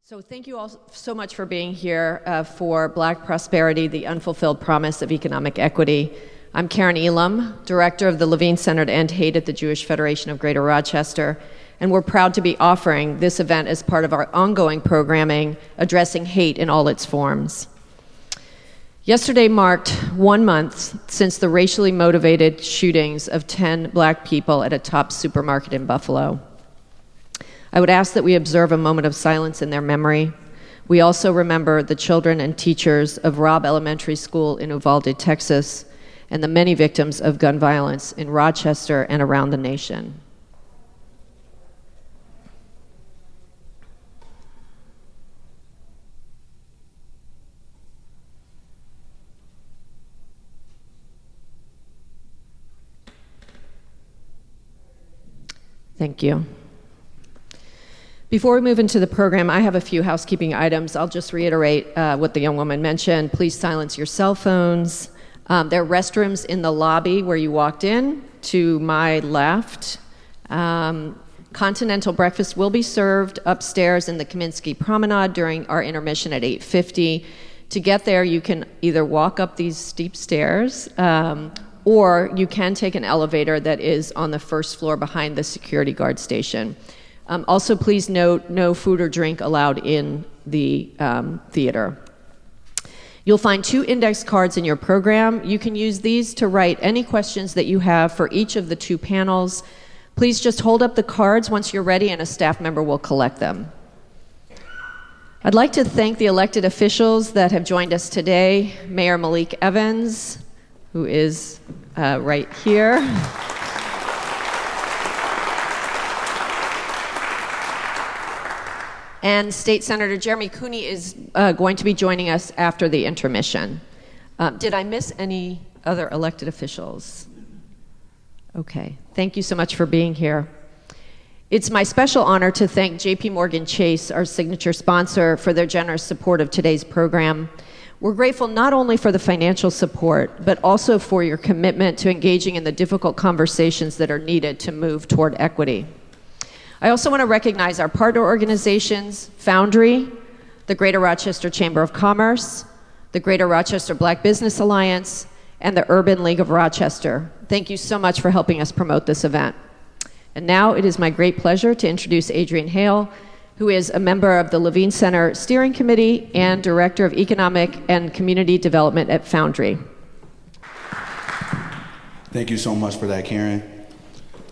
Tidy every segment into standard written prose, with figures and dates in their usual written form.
So thank you all so much for being here for Black Prosperity, the Unfulfilled Promise of Economic Equity. I'm Karen Elam, Director of the Levine Center to End Hate at the Jewish Federation of Greater Rochester, and we're proud to be offering this event as part of our ongoing programming addressing hate in all its forms. Yesterday marked 1 month since the racially motivated shootings of 10 Black people at a Tops supermarket in Buffalo. I would ask that we observe a moment of silence in their memory. We also remember the children and teachers of Robb Elementary School in Uvalde, Texas, and the many victims of gun violence in Rochester and around the nation. Thank you. Before we move into the program, I have a few housekeeping items. I'll just reiterate what the young woman mentioned. Please silence your cell phones. There are restrooms in the lobby where you walked in, to my left. Continental breakfast will be served upstairs in the Kaminsky Promenade during our intermission at 8:50. To get there, you can either walk up these steep stairs, or you can take an elevator that is on the first floor behind the security guard station. Also, please note, no food or drink allowed in the theater. You'll find 2 index cards in your program. You can use these to write any questions that you have for each of the 2 panels. Please just hold up the cards once you're ready and a staff member will collect them. I'd like to thank the elected officials that have joined us today. Mayor Malik Evans, who is right here. And State Senator Jeremy Cooney is going to be joining us after the intermission. Did I miss any other elected officials? Okay, thank you so much for being here. It's my special honor to thank JP Morgan Chase, our signature sponsor, for their generous support of today's program. We're grateful not only for the financial support, but also for your commitment to engaging in the difficult conversations that are needed to move toward equity. I also want to recognize our partner organizations, Foundry, the Greater Rochester Chamber of Commerce, the Greater Rochester Black Business Alliance, and the Urban League of Rochester. Thank you so much for helping us promote this event. And now it is my great pleasure to introduce Adrian Hale, who is a member of the Levine Center Steering Committee and Director of Economic and Community Development at Foundry. Thank you so much for that, Karen.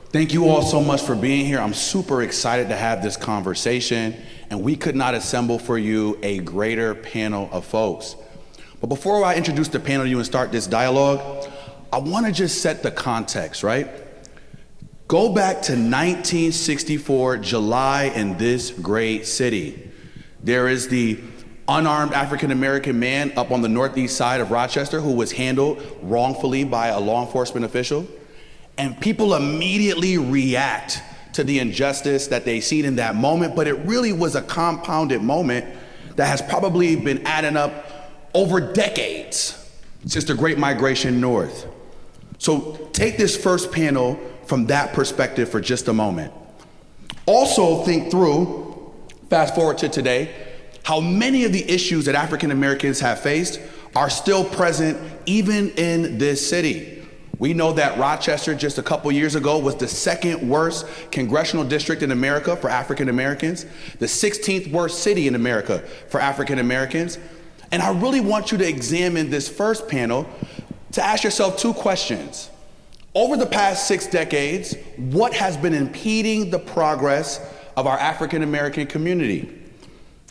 Thank you all so much for being here. I'm super excited to have this conversation, and we could not assemble for you a greater panel of folks. But before I introduce the panel to you and start this dialogue, I want to just set the context, right? Go back to 1964, July, in this great city. There is the unarmed African-American man up on the northeast side of Rochester who was handled wrongfully by a law enforcement official. And people immediately react to the injustice that they seen in that moment, but it really was a compounded moment that has probably been adding up over decades since the Great Migration North. So take this first panel from that perspective for just a moment. Also think through, fast forward to today, how many of the issues that African Americans have faced are still present even in this city. We know that Rochester just a couple years ago was the 2nd worst congressional district in America for African Americans, the 16th worst city in America for African Americans. And I really want you to examine this first panel to ask yourself 2 questions. Over the past 6 decades, what has been impeding the progress of our African American community?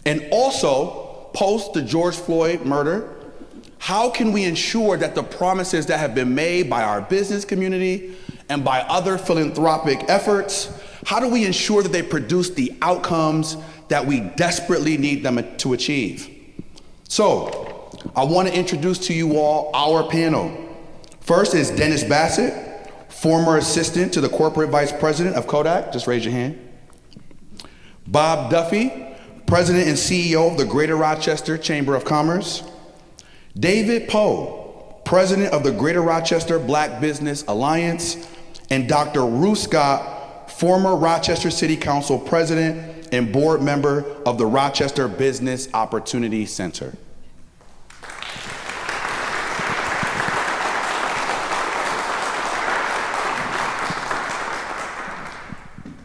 And also, post the George Floyd murder, how can we ensure that the promises that have been made by our business community and by other philanthropic efforts, how do we ensure that they produce the outcomes that we desperately need them to achieve? So, I want to introduce to you all our panel. First is Dennis Bassett, former assistant to the corporate vice president of Kodak. Just raise your hand. Bob Duffy, president and CEO of the Greater Rochester Chamber of Commerce. David Powe, president of the Greater Rochester Black Business Alliance, and Dr. Ruth Scott, former Rochester City Council president and board member of the Rochester Business Opportunity Center.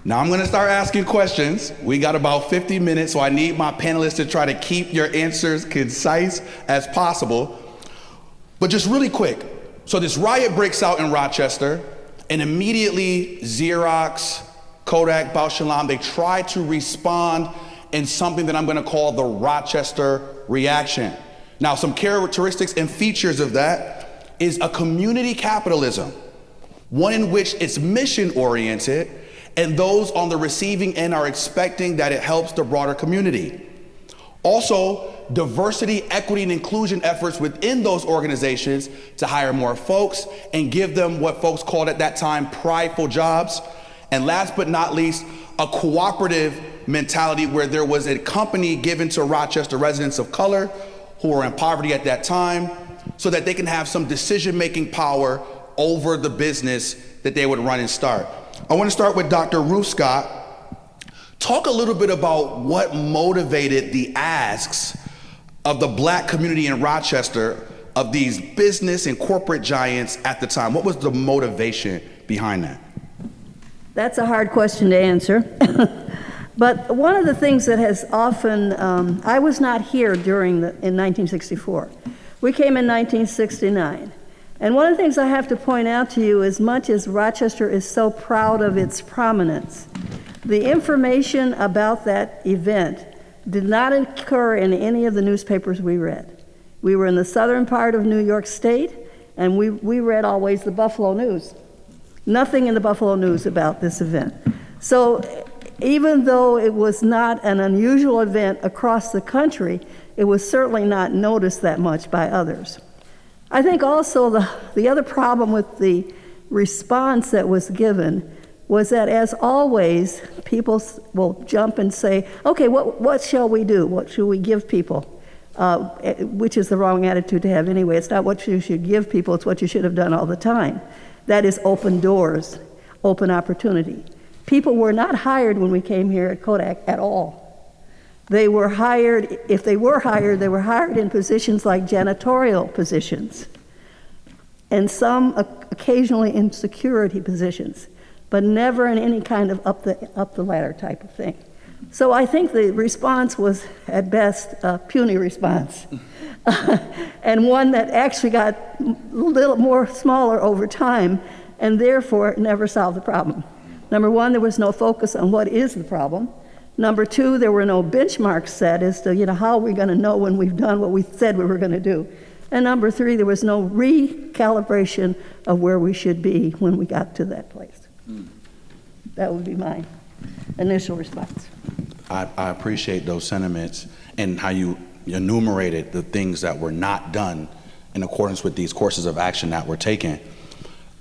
Now I'm gonna start asking questions. We got about 50 minutes, so I need my panelists to try to keep your answers concise as possible. But just really quick, so this riot breaks out in Rochester, and immediately Xerox, Kodak, Bausch & Lomb, they try to respond in something that I'm gonna call the Rochester reaction. Now, some characteristics and features of that is a community capitalism, one in which it's mission-oriented, and those on the receiving end are expecting that it helps the broader community. Also, diversity, equity, and inclusion efforts within those organizations to hire more folks and give them what folks called at that time prideful jobs. And last but not least, a cooperative mentality where there was a company given to Rochester residents of color who were in poverty at that time so that they can have some decision-making power over the business that they would run and start. I want to start with Dr. Ruth Scott. Talk a little bit about what motivated the asks of the Black community in Rochester of these business and corporate giants at the time. What was the motivation behind that? That's a hard question to answer. But one of the things that has often, I was not here in 1964. We came in 1969. And one of the things I have to point out to you, as much as Rochester is so proud of its prominence, the information about that event did not occur in any of the newspapers we read. We were in the southern part of New York State, and we read always the Buffalo News. Nothing in the Buffalo News about this event. So even though it was not an unusual event across the country, it was certainly not noticed that much by others. I think also the other problem with the response that was given was that, as always, people will jump and say, okay, what shall we do? What should we give people? Which is the wrong attitude to have anyway. It's not what you should give people, it's what you should have done all the time. That is open doors, open opportunity. People were not hired when we came here at Kodak at all. They were hired, if they were hired in positions like janitorial positions, and some occasionally in security positions, but never in any kind of up the ladder type of thing. So I think the response was, at best, a puny response, and one that actually got a little more smaller over time, and therefore never solved the problem. Number one, there was no focus on what is the problem. Number two, there were no benchmarks set as to how are we going to know when we've done what we said we were going to do. And number three, there was no recalibration of where we should be when we got to that place. That would be my initial response. I appreciate those sentiments and how you enumerated the things that were not done in accordance with these courses of action that were taken.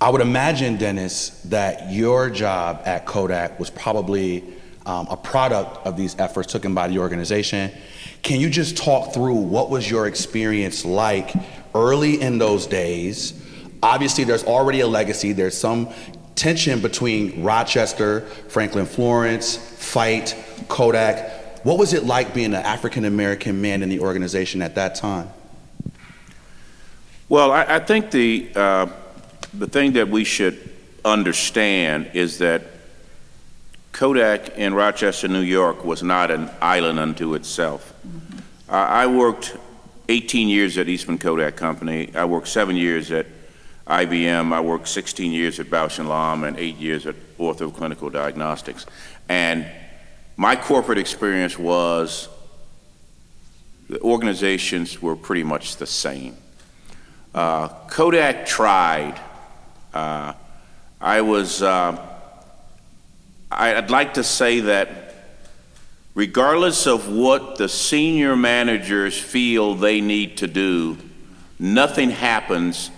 I would imagine, Dennis, that your job at Kodak was probably a product of these efforts taken by the organization. Can you just talk through what was your experience like early in those days? Obviously, there's already a legacy. There's some tension between Rochester, Franklin Florence, Fight, Kodak. What was it like being an African-American man in the organization at that time? Well, I think the thing that we should understand is that Kodak in Rochester, New York was not an island unto itself. I worked 18 years at Eastman Kodak Company. I worked 7 years at IBM. I worked 16 years at Bausch & Lomb and 8 years at Ortho Clinical Diagnostics. And my corporate experience was the organizations were pretty much the same. Kodak tried. I'd like to say that regardless of what the senior managers feel they need to do, nothing happens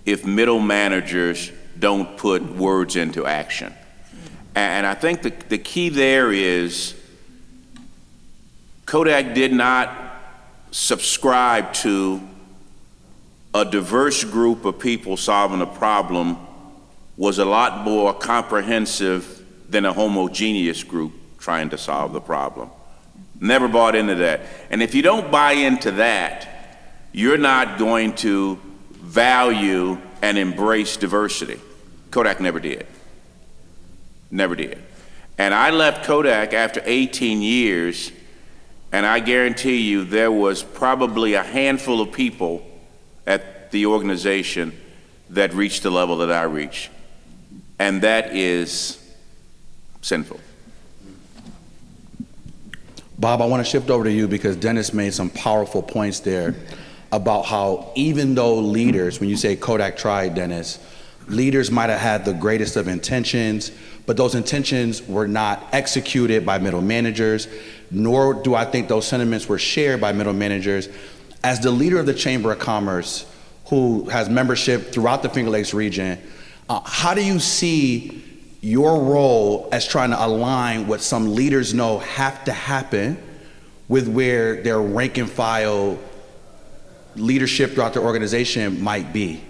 if middle managers don't put words into action. And I think the key there is Kodak did not subscribe to a diverse group of people solving a problem was a lot more comprehensive than a homogeneous group trying to solve the problem. Never bought into that. And if you don't buy into that, you're not going to value and embrace diversity. Kodak never did. Never did. And I left Kodak after 18 years, and I guarantee you there was probably a handful of people at the organization that reached the level that I reached. And that is sinful. Bob, I want to shift over to you because Dennis made some powerful points there about how even though leaders, when you say Kodak tried, Dennis, leaders might have had the greatest of intentions, but those intentions were not executed by middle managers, nor do I think those sentiments were shared by middle managers. As the leader of the Chamber of Commerce, who has membership throughout the Finger Lakes region, how do you see your role as trying to align what some leaders know have to happen with where their rank and file leadership throughout the organization might be?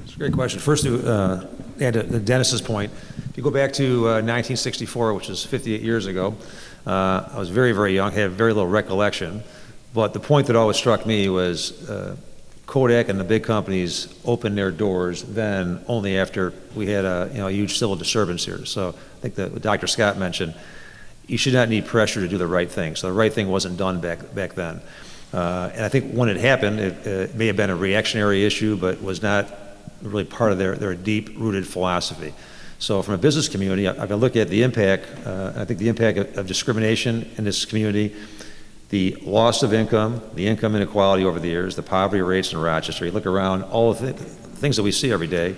It's a great question. First, to add to Dennis's point, if you go back to 1964, which is 58 years ago, I was very, very young, had very little recollection, but the point that always struck me was Kodak and the big companies opened their doors then only after we had a huge civil disturbance here. So I think that Dr. Scott mentioned, you should not need pressure to do the right thing. So the right thing wasn't done back then. And I think when it happened, it may have been a reactionary issue, but was not really part of their deep-rooted philosophy. So from a business community, I look at the impact, I think the impact of discrimination in this community, the loss of income, the income inequality over the years, the poverty rates in Rochester. You look around, all of the things that we see every day,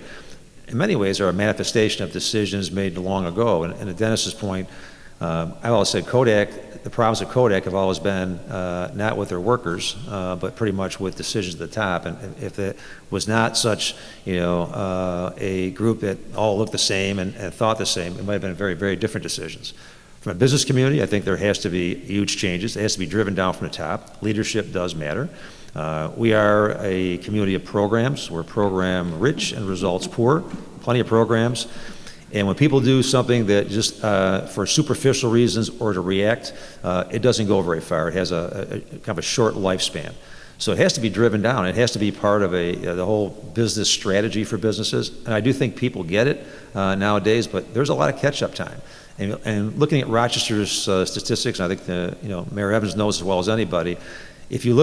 in many ways are a manifestation of decisions made long ago. And to Dennis's point, I always said Kodak, the problems of Kodak have always been not with their workers, but pretty much with decisions at the top. And if it was not such, a group that all looked the same and thought the same, it might have been very, very different decisions. From a business community, I think there has to be huge changes. It has to be driven down from the top. Leadership does matter. We are a community of programs. We're program rich and results poor. Plenty of programs. And when people do something that just for superficial reasons or to react, it doesn't go very far. It has a kind of a short lifespan. So it has to be driven down. It has to be part of the whole business strategy for businesses. And I do think people get it nowadays, but there's a lot of catch-up time. And looking at Rochester's statistics, and I think Mayor Evans knows as well as anybody, if you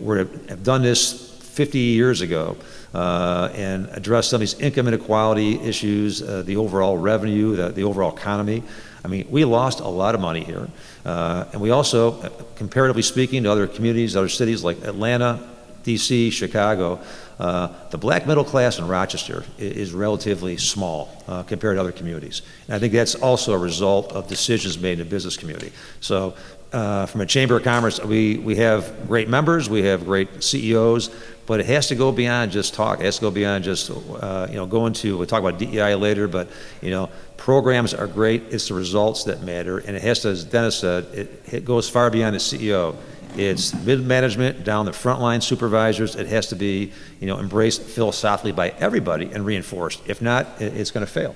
were to have done this 50 years ago and address some of these income inequality issues, the overall revenue, the overall economy, I mean, we lost a lot of money here. And we also, comparatively speaking to other communities, other cities like Atlanta, DC, Chicago, the black middle class in Rochester is relatively small compared to other communities. And I think that's also a result of decisions made in the business community. So from a Chamber of Commerce, we have great members, we have great CEOs, but it has to go beyond just talk. It has to go beyond just, we'll talk about DEI later, but, programs are great. It's the results that matter. And it has to, as Dennis said, it goes far beyond the CEO. It's mid-management, down the frontline supervisors. It has to be, embraced philosophically by everybody and reinforced. If not, it's going to fail.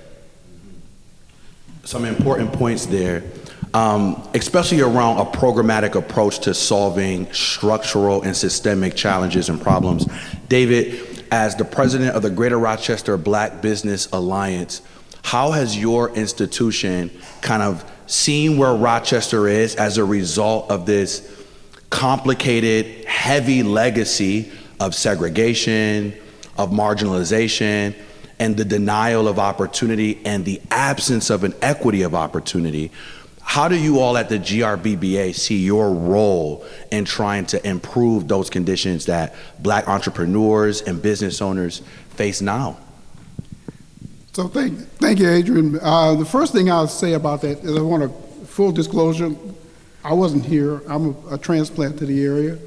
Some important points there, especially around a programmatic approach to solving structural and systemic challenges and problems. David, as the president of the Greater Rochester Black Business Alliance, how has your institution kind of seen where Rochester is as a result of this complicated, heavy legacy of segregation, of marginalization, and the denial of opportunity and the absence of an equity of opportunity? How do you all at the GRBBA see your role in trying to improve those conditions that Black entrepreneurs and business owners face now? So thank you, Adrian. The first thing I'll say about that is I want a full disclosure. I wasn't here. I'm a transplant to the area.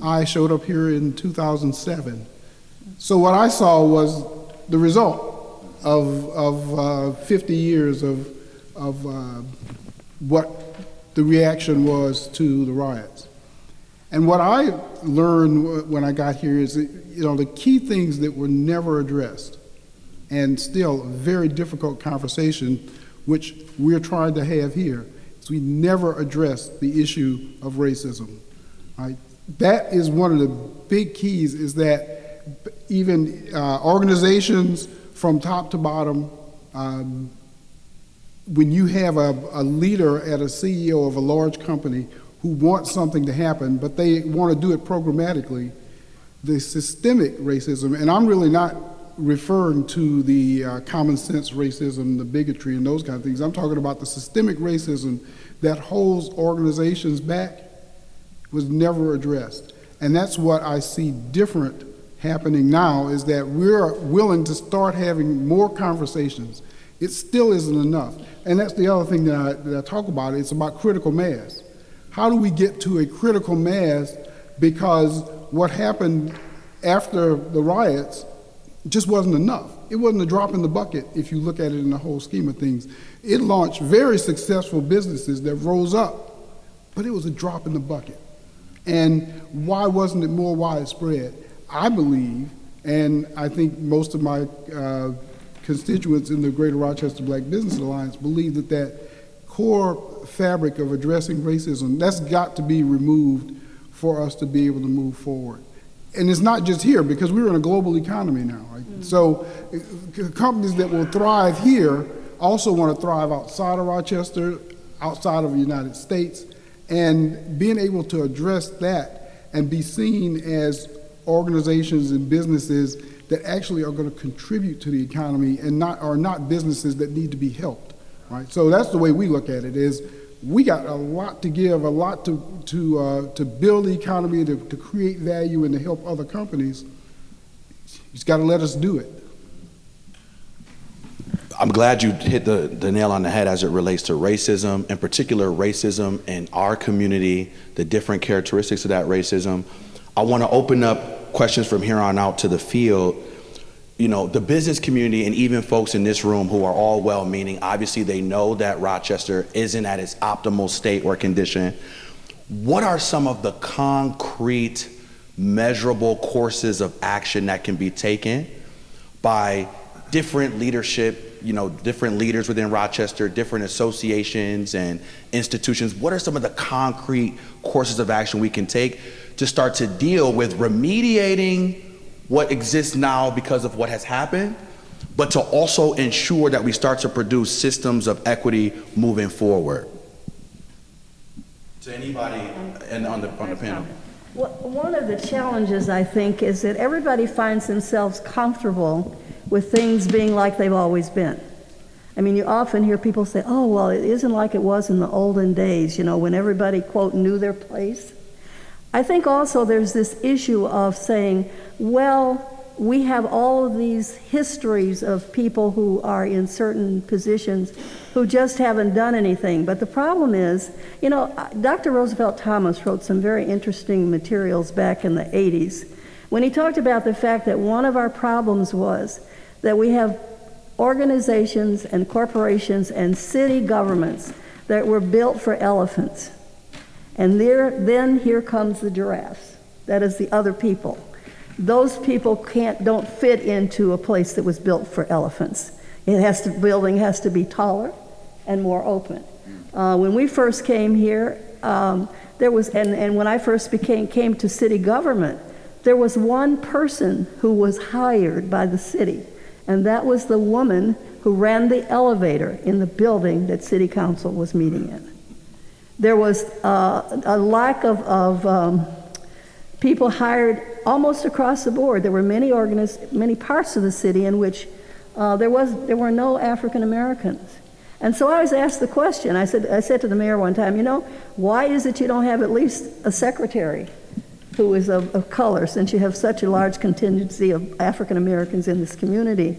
I showed up here in 2007. So what I saw was the result of 50 years of what the reaction was to the riots. And what I learned when I got here is that, the key things that were never addressed, and still a very difficult conversation which we're trying to have here, is we never address the issue of racism. Right? That is one of the big keys, is that even organizations from top to bottom, when you have a leader at a CEO of a large company who wants something to happen, but they want to do it programmatically, the systemic racism, and I'm really not referring to the common sense racism, the bigotry, and those kind of things. I'm talking about the systemic racism that holds organizations back, was never addressed. And that's what I see different happening now, is that we're willing to start having more conversations. It still isn't enough. And that's the other thing that I talk about. It's about critical mass. How do we get to a critical mass? Because what happened after the riots just wasn't enough. It wasn't a drop in the bucket if you look at it in the whole scheme of things. It launched very successful businesses that rose up, but it was a drop in the bucket. And why wasn't it more widespread? I believe, and I think most of my constituents in the Greater Rochester Black Business Alliance believe that core fabric of addressing racism, that's got to be removed for us to be able to move forward. And it's not just here, because we're in a global economy now, right? So companies that will thrive here also want to thrive outside of Rochester, outside of the United States, and being able to address that and be seen as organizations and businesses that actually are going to contribute to the economy and are not businesses that need to be helped, right? So that's the way we look at it, is we got a lot to give, a lot to build the economy, to create value and to help other companies. You just got to let us do it. I'm glad you hit the nail on the head as it relates to racism, in particular racism in our community, the different characteristics of that racism. I want to open up questions from here on out to the field. You know, the business community and even folks in this room who are all well-meaning, obviously they know that Rochester isn't at its optimal state or condition. What are some of the concrete, measurable courses of action that can be taken by different leadership, you know, different leaders within Rochester, different associations and institutions? What are some of the concrete courses of action we can take to start to deal with remediating what exists now because of what has happened, but to also ensure that we start to produce systems of equity moving forward? To anybody on the panel. Well, one of the challenges, I think, is that everybody finds themselves comfortable with things being like they've always been. I mean, you often hear people say, oh, well, it isn't like it was in the olden days, you know, when everybody, quote, knew their place. I think also there's this issue of saying, well, we have all of these histories of people who are in certain positions who just haven't done anything. But the problem is, you know, Dr. Roosevelt Thomas wrote some very interesting materials back in the 80s when he talked about the fact that one of our problems was that we have organizations and corporations and city governments that were built for elephants. And then here comes the giraffes. That is the other people. Those people don't fit into a place that was built for elephants. Building has to be taller and more open. When we first came here, there was, and when I first came to city government, there was one person who was hired by the city, and that was the woman who ran the elevator in the building that city council was meeting in. There was a lack of people hired almost across the board. There were many parts of the city in which there were no African Americans. And so I was asked the question. I said to the mayor one time, you know, why is it you don't have at least a secretary who is of color, since you have such a large contingency of African Americans in this community?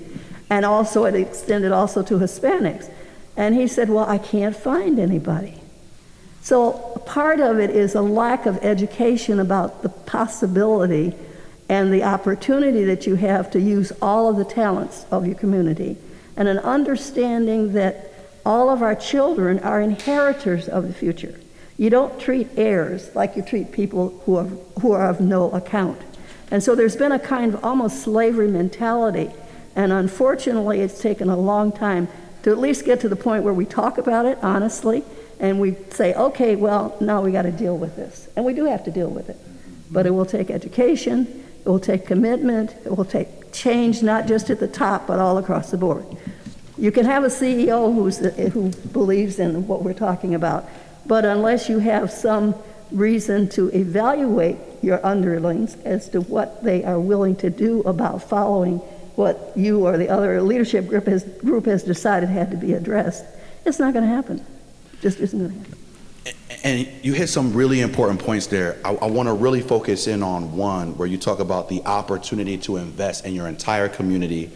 And also it extended also to Hispanics. And he said, well, I can't find anybody. So part of it is a lack of education about the possibility and the opportunity that you have to use all of the talents of your community, and an understanding that all of our children are inheritors of the future. You don't treat heirs like you treat people who are of no account. And so there's been a kind of almost slavery mentality, and unfortunately it's taken a long time to at least get to the point where we talk about it honestly, and we say, okay, well, now we got to deal with this. And we do have to deal with it. But it will take education, it will take commitment, it will take change, not just at the top, but all across the board. You can have a CEO who believes in what we're talking about, but unless you have some reason to evaluate your underlings as to what they are willing to do about following what you or the other leadership group has decided had to be addressed, it's not going to happen. Just isn't going to happen. And you hit some really important points there. I want to really focus in on one where you talk about the opportunity to invest in your entire community.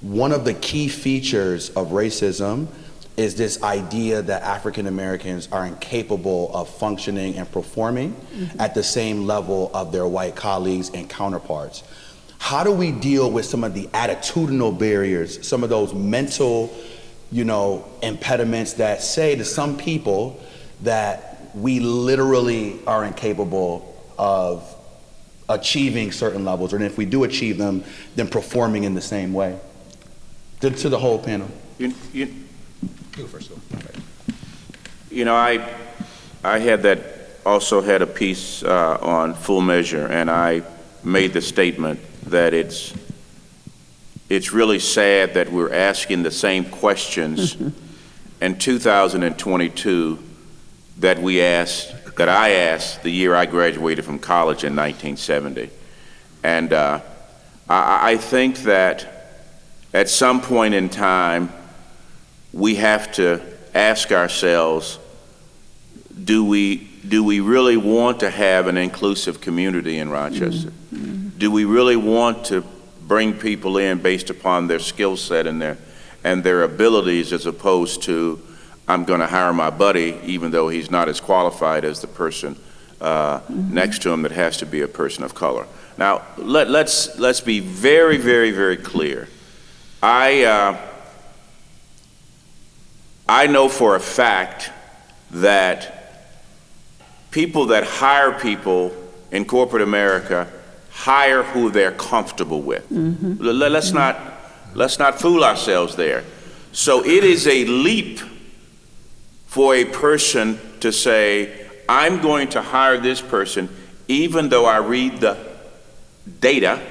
One of the key features of racism is this idea that African Americans are incapable of functioning and performing at the same level of their white colleagues and counterparts. How do we deal with some of the attitudinal barriers, some of those mental, impediments that say to some people that we literally are incapable of achieving certain levels, or if we do achieve them, then performing in the same way? To the whole panel. Go first. I also had a piece on full measure, and I made the statement that it's really sad that we're asking the same questions in 2022 that I asked the year I graduated from college in 1970. And I think that at some point in time, we have to ask ourselves, do we really want to have an inclusive community in Rochester? Do we really want to bring people in based upon their skill set and their abilities, as opposed to, I'm going to hire my buddy even though he's not as qualified as the person next to him that has to be a person of color? Now, let's be very, very, very clear. I know for a fact that people that hire people in corporate America hire who they're comfortable with. Let's not fool ourselves there. So it is a leap for a person to say, I'm going to hire this person even though I read the data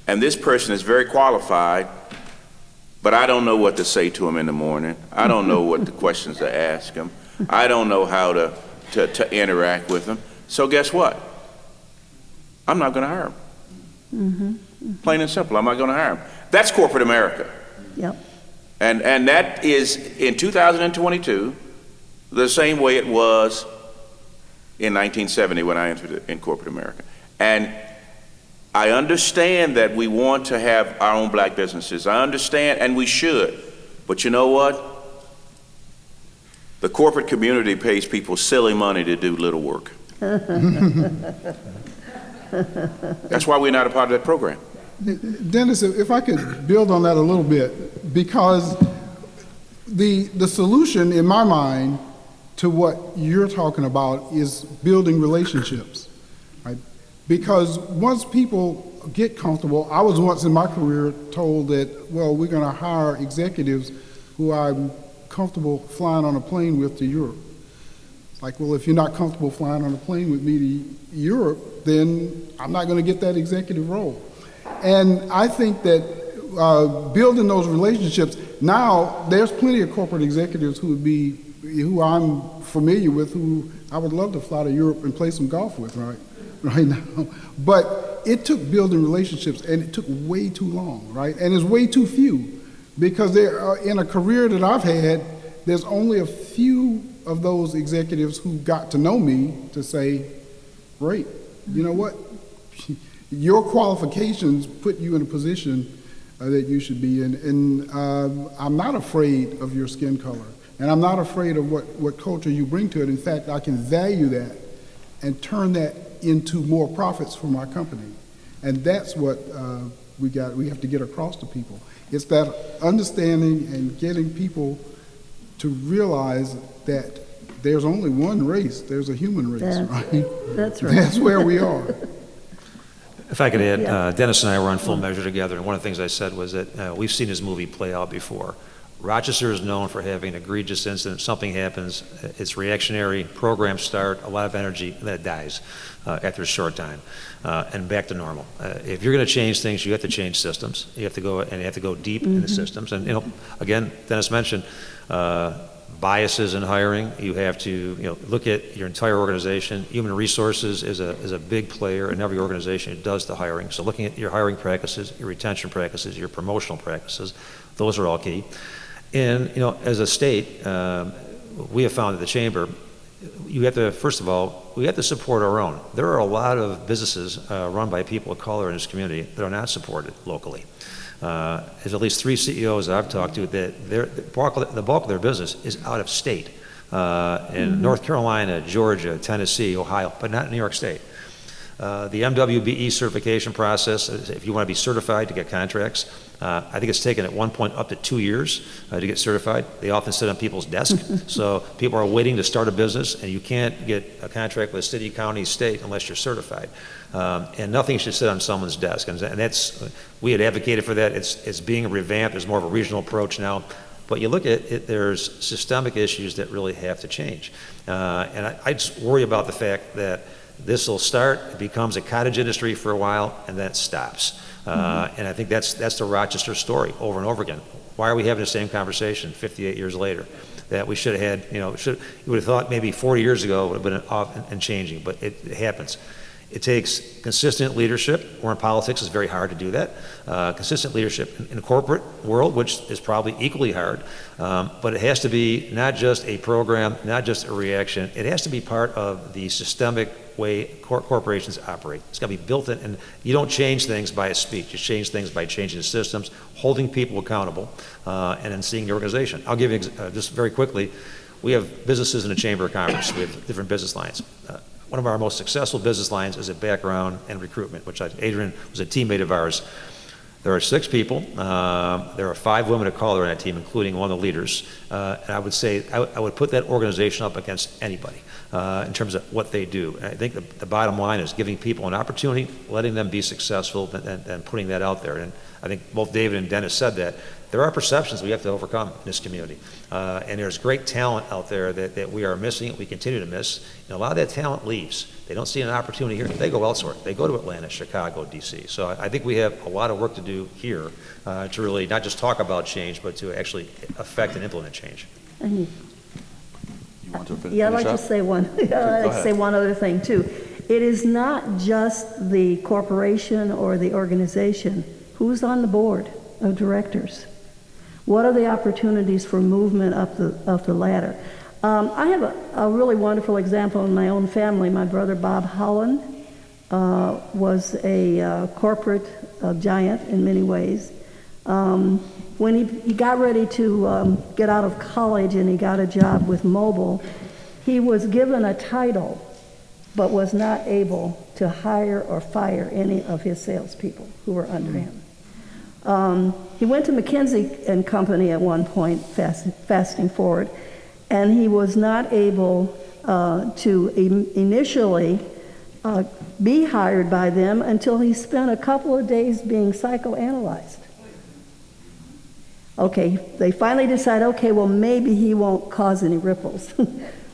and this person is very qualified, but I don't know what to say to him in the morning. I don't know what the questions to ask him. I don't know how to interact with him. So guess what? I'm not going to hire him. Plain and simple, I'm not going to hire him. That's corporate America. Yep. And that is, in 2022, the same way it was in 1970 when I entered in corporate America. And I understand that we want to have our own black businesses. I understand, and we should. But you know what? The corporate community pays people silly money to do little work. That's why we're not a part of that program. Dennis, if I could build on that a little bit, because the solution in my mind to what you're talking about is building relationships, right? Because once people get comfortable, I was once in my career told that, well, we're going to hire executives who I'm comfortable flying on a plane with to Europe. It's like, well, if you're not comfortable flying on a plane with me to Europe, then I'm not going to get that executive role. And I think that building those relationships, now there's plenty of corporate executives who I'm familiar with, who I would love to fly to Europe and play some golf with right now. But it took building relationships, and it took way too long, right? And there's way too few, because in a career that I've had, there's only a few of those executives who got to know me to say, great, you know what? Your qualifications put you in a position that you should be in. And I'm not afraid of your skin color. And I'm not afraid of what culture you bring to it. In fact, I can value that and turn that into more profits for my company. And that's what we have to get across to people. It's that understanding and getting people to realize that there's only one race. There's a human race, right? That's right. That's where we are. If I could add, Dennis and I were on Full Measure together, and one of the things I said was that we've seen this movie play out before. Rochester is known for having an egregious incident. Something happens, it's reactionary, programs start, a lot of energy, and then it dies after a short time, and back to normal. If you're going to change things, you have to change systems. You have to go deep in the systems. And again, Dennis mentioned biases in hiring. You have to look at your entire organization. Human resources is a big player in every organization. It does the hiring. So looking at your hiring practices, your retention practices, your promotional practices, those are all key. And as a state, we have found at the chamber, you have to, first of all, we have to support our own. There are a lot of businesses run by people of color in this community that are not supported locally. There's at least 3 CEOs that I've talked to that the bulk of their business is out of state, in North Carolina, Georgia, Tennessee, Ohio, but not in New York State. The MWBE certification process, if you want to be certified to get contracts, I think it's taken at one point up to 2 years to get certified. They often sit on people's desk. So people are waiting to start a business, and you can't get a contract with a city, county, state unless you're certified. And nothing should sit on someone's desk. And that's, we had advocated for that. It's being revamped. There's more of a regional approach now. But you look at it, there's systemic issues that really have to change. And I just worry about the fact that this will start, it becomes a cottage industry for a while, and then it stops. And I think that's the Rochester story over and over again. Why are we having the same conversation 58 years later? That we should have had, you would have thought maybe 40 years ago would have been off and changing, but it happens. It takes consistent leadership, or in politics it's very hard to do that. Consistent leadership in the corporate world, which is probably equally hard, but it has to be not just a program, not just a reaction. It has to be part of the systemic way corporations operate. It's got to be built in, and you don't change things by a speech. You change things by changing the systems, holding people accountable, and then seeing the organization. I'll give you just very quickly. We have businesses in the Chamber of Commerce. We have different business lines. One of our most successful business lines is a background and recruitment, which Adrian was a teammate of ours. There are 6 people. There are 5 women of color on that team, including one of the leaders. And I would say I would put that organization up against anybody in terms of what they do. And I think the bottom line is giving people an opportunity, letting them be successful, and putting that out there. And I think both David and Dennis said that. There are perceptions we have to overcome in this community. And there's great talent out there that we are missing, we continue to miss. And a lot of that talent leaves. They don't see an opportunity here. They go elsewhere. They go to Atlanta, Chicago, DC. So I think we have a lot of work to do here to really not just talk about change, but to actually affect and implement change. You want to finish? Yeah, I'd like to say one. I'd like to say one other thing too. It is not just the corporation or the organization. Who's on the board of directors? What are the opportunities for movement up the ladder? I have a really wonderful example in my own family. My brother Bob Holland was a corporate giant in many ways. When he got ready to get out of college and he got a job with Mobile, he was given a title but was not able to hire or fire any of his salespeople who were under him. He went to McKinsey and Company at one point, fasting forward, and he was not able to initially be hired by them until he spent a couple of days being psychoanalyzed. Okay, they finally decided, okay, well, maybe he won't cause any ripples.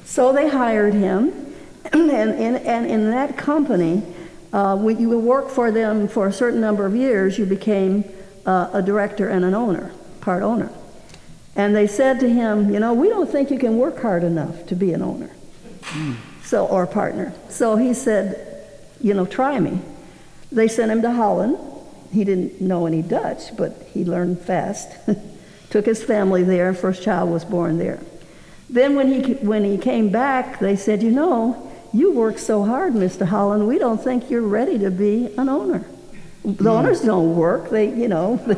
So they hired him, and in that company, when you would work for them for a certain number of years, you became a director and an owner, part owner. And they said to him, we don't think you can work hard enough to be an owner, or a partner. So he said, try me. They sent him to Holland. He didn't know any Dutch, but he learned fast. Took his family there, first child was born there. Then when he came back, they said, you work so hard, Mr. Holland, we don't think you're ready to be an owner. The owners don't work, they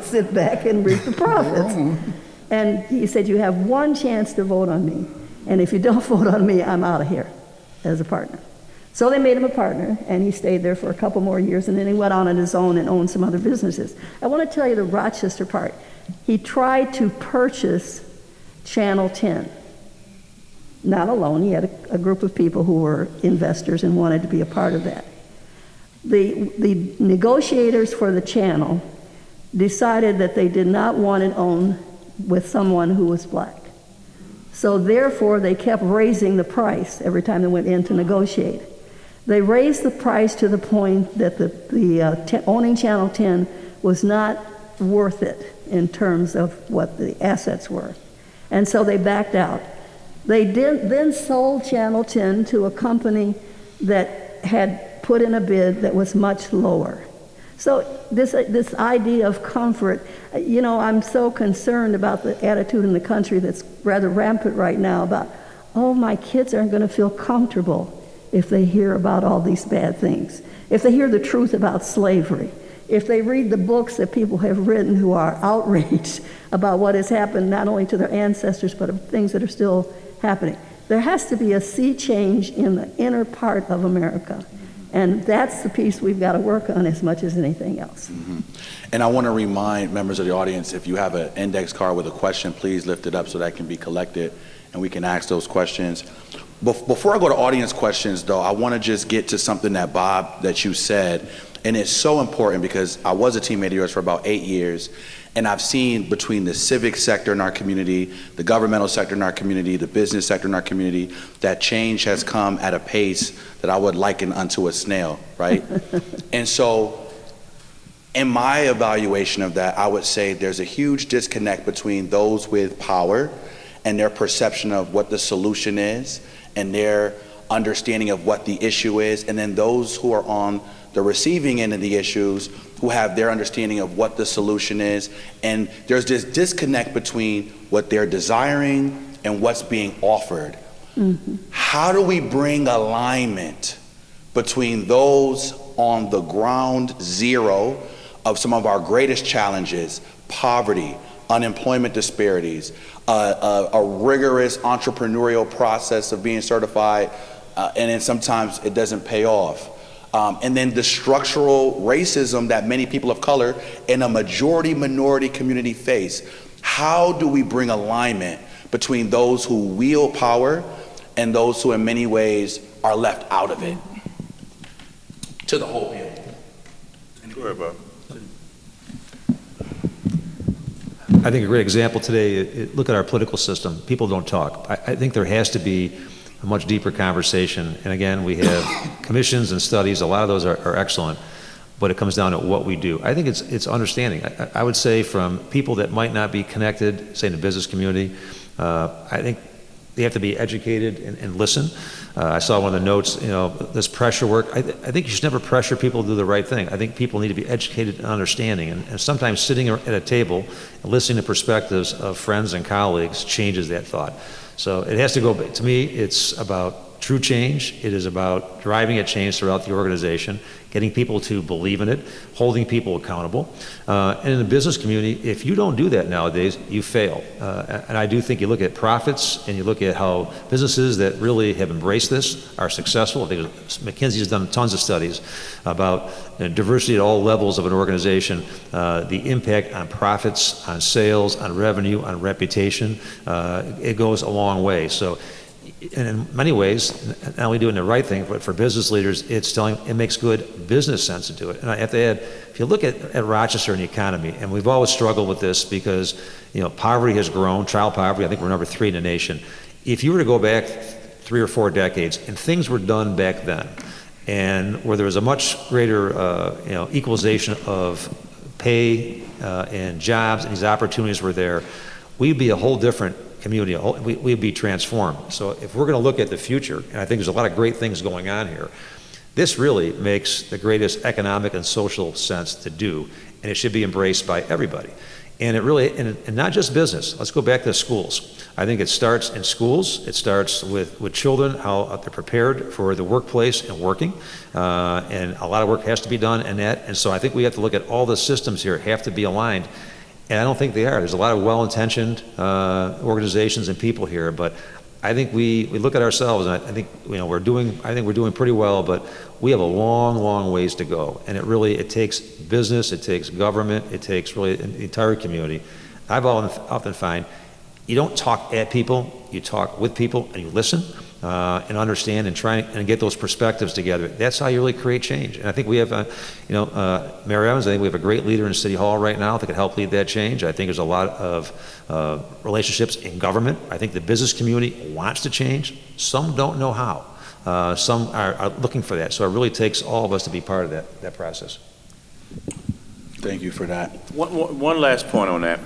sit back and reap the profits. And he said, you have one chance to vote on me, and if you don't vote on me, I'm out of here as a partner. So they made him a partner, and he stayed there for a couple more years, and then he went on his own and owned some other businesses. I want to tell you the Rochester part. He tried to purchase Channel 10. Not alone, he had a group of people who were investors and wanted to be a part of that. The negotiators for the channel decided that they did not want it owned with someone who was black. So therefore, they kept raising the price every time they went in to negotiate. They raised the price to the point that owning Channel 10 was not worth it in terms of what the assets were. And so they backed out. They then sold Channel 10 to a company that had put in a bid that was much lower. So this idea of comfort, I'm so concerned about the attitude in the country that's rather rampant right now about, oh, my kids aren't going to feel comfortable if they hear about all these bad things, if they hear the truth about slavery, if they read the books that people have written who are outraged about what has happened not only to their ancestors but of things that are still happening. There has to be a sea change in the inner part of America. And that's the piece we've got to work on as much as anything else. Mm-hmm. And I want to remind members of the audience, if you have an index card with a question, please lift it up so that can be collected and we can ask those questions. Before I go to audience questions, though, I want to just get to something that, Bob, that you said, and it's so important because I was a teammate of yours for about 8 years, and I've seen between the civic sector in our community, the governmental sector in our community, the business sector in our community, that change has come at a pace that I would liken unto a snail, right? And so in my evaluation of that, I would say there's a huge disconnect between those with power and their perception of what the solution is and their understanding of what the issue is, and then those who are on the receiving end of the issues who have their understanding of what the solution is. And there's this disconnect between what they're desiring and what's being offered. Mm-hmm. How do we bring alignment between those on the ground zero of some of our greatest challenges, poverty, unemployment disparities, a rigorous entrepreneurial process of being certified, and then sometimes it doesn't pay off. And then the structural racism that many people of color in a majority minority community face. How do we bring alignment between those who wield power and those who in many ways are left out of it? To the whole people. Go ahead, Bob. I think a great example today, look at our political system. People don't talk. I think there has to be a much deeper conversation. And again, we have commissions and studies. A lot of those are excellent, but it comes down to what we do. I think it's understanding. I would say from people that might not be connected, say in the business community, I think they have to be educated and listen. I saw one of the notes, this pressure work. I think you should never pressure people to do the right thing. I think people need to be educated and understanding. And sometimes sitting at a table and listening to perspectives of friends and colleagues changes that thought. So it has to go, to me, it's about true change. It is about driving a change throughout the organization, getting people to believe in it, holding people accountable. And in the business community, if you don't do that nowadays, you fail. And I do think you look at profits and you look at how businesses that really have embraced this are successful. I think McKinsey has done tons of studies about diversity at all levels of an organization, the impact on profits, on sales, on revenue, on reputation. It goes a long way. So, and in many ways, not only doing the right thing, but for business leaders, it makes good business sense to do it. And I have to add, if you look at Rochester and the economy, and we've always struggled with this because, poverty has grown, child poverty, I think we're number 3 in the nation. If you were to go back 3 or 4 decades, and things were done back then, and where there was a much greater, equalization of pay and jobs, and these opportunities were there, we'd be a whole different community, we'd be transformed. So if we're going to look at the future, and I think there's a lot of great things going on here, this really makes the greatest economic and social sense to do, and it should be embraced by everybody. And it really, and not just business. Let's go back to schools. I think it starts in schools. It starts with children, how they're prepared for the workplace and working. And a lot of work has to be done in that. And so I think we have to look at all the systems here have to be aligned. And I don't think they are. There's a lot of well-intentioned organizations and people here, but I think we look at ourselves, and I think we're doing pretty well, but we have a long, long ways to go. And it takes business, it takes government, it takes really the entire community. I've often find you don't talk at people, you talk with people and you listen. and understand and try and get those perspectives together. That's how you really create change. And I think we have, Mayor Evans, I think we have a great leader in City Hall right now that can help lead that change. I think there's a lot of relationships in government. I think the business community wants to change. Some don't know how. Some are looking for that. So it really takes all of us to be part of that process. Thank you for that. One last point on that.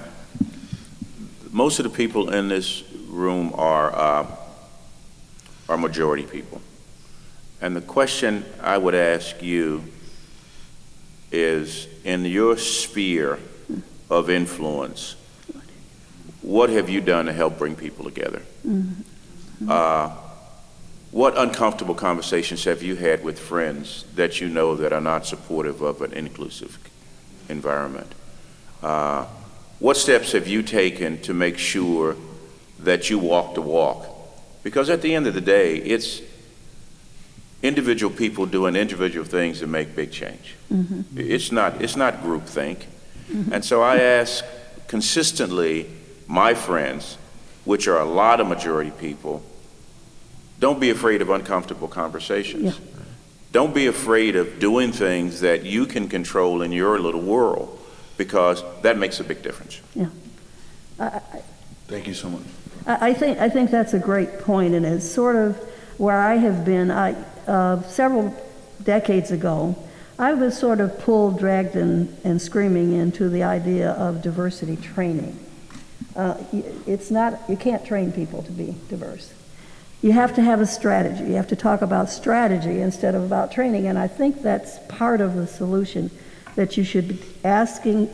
Most of the people in this room are majority people. And the question I would ask you is, in your sphere of influence, what have you done to help bring people together? What uncomfortable conversations have you had with friends that you know that are not supportive of an inclusive environment? What steps have you taken to make sure that you walk the walk? Because at the end of the day, it's individual people doing individual things that make big change. It's not groupthink. And so I ask consistently my friends, which are a lot of majority people, don't be afraid of uncomfortable conversations. Yeah. Don't be afraid of doing things that you can control in your little world, because that makes a big difference. Yeah. Thank you so much. I think that's a great point, and it's sort of where I have been. Several decades ago, I was sort of pulled, dragged, and screaming into the idea of diversity training. It's not, you can't train people to be diverse. You have to have a strategy. You have to talk about strategy instead of about training, and I think that's part of the solution, that you should be asking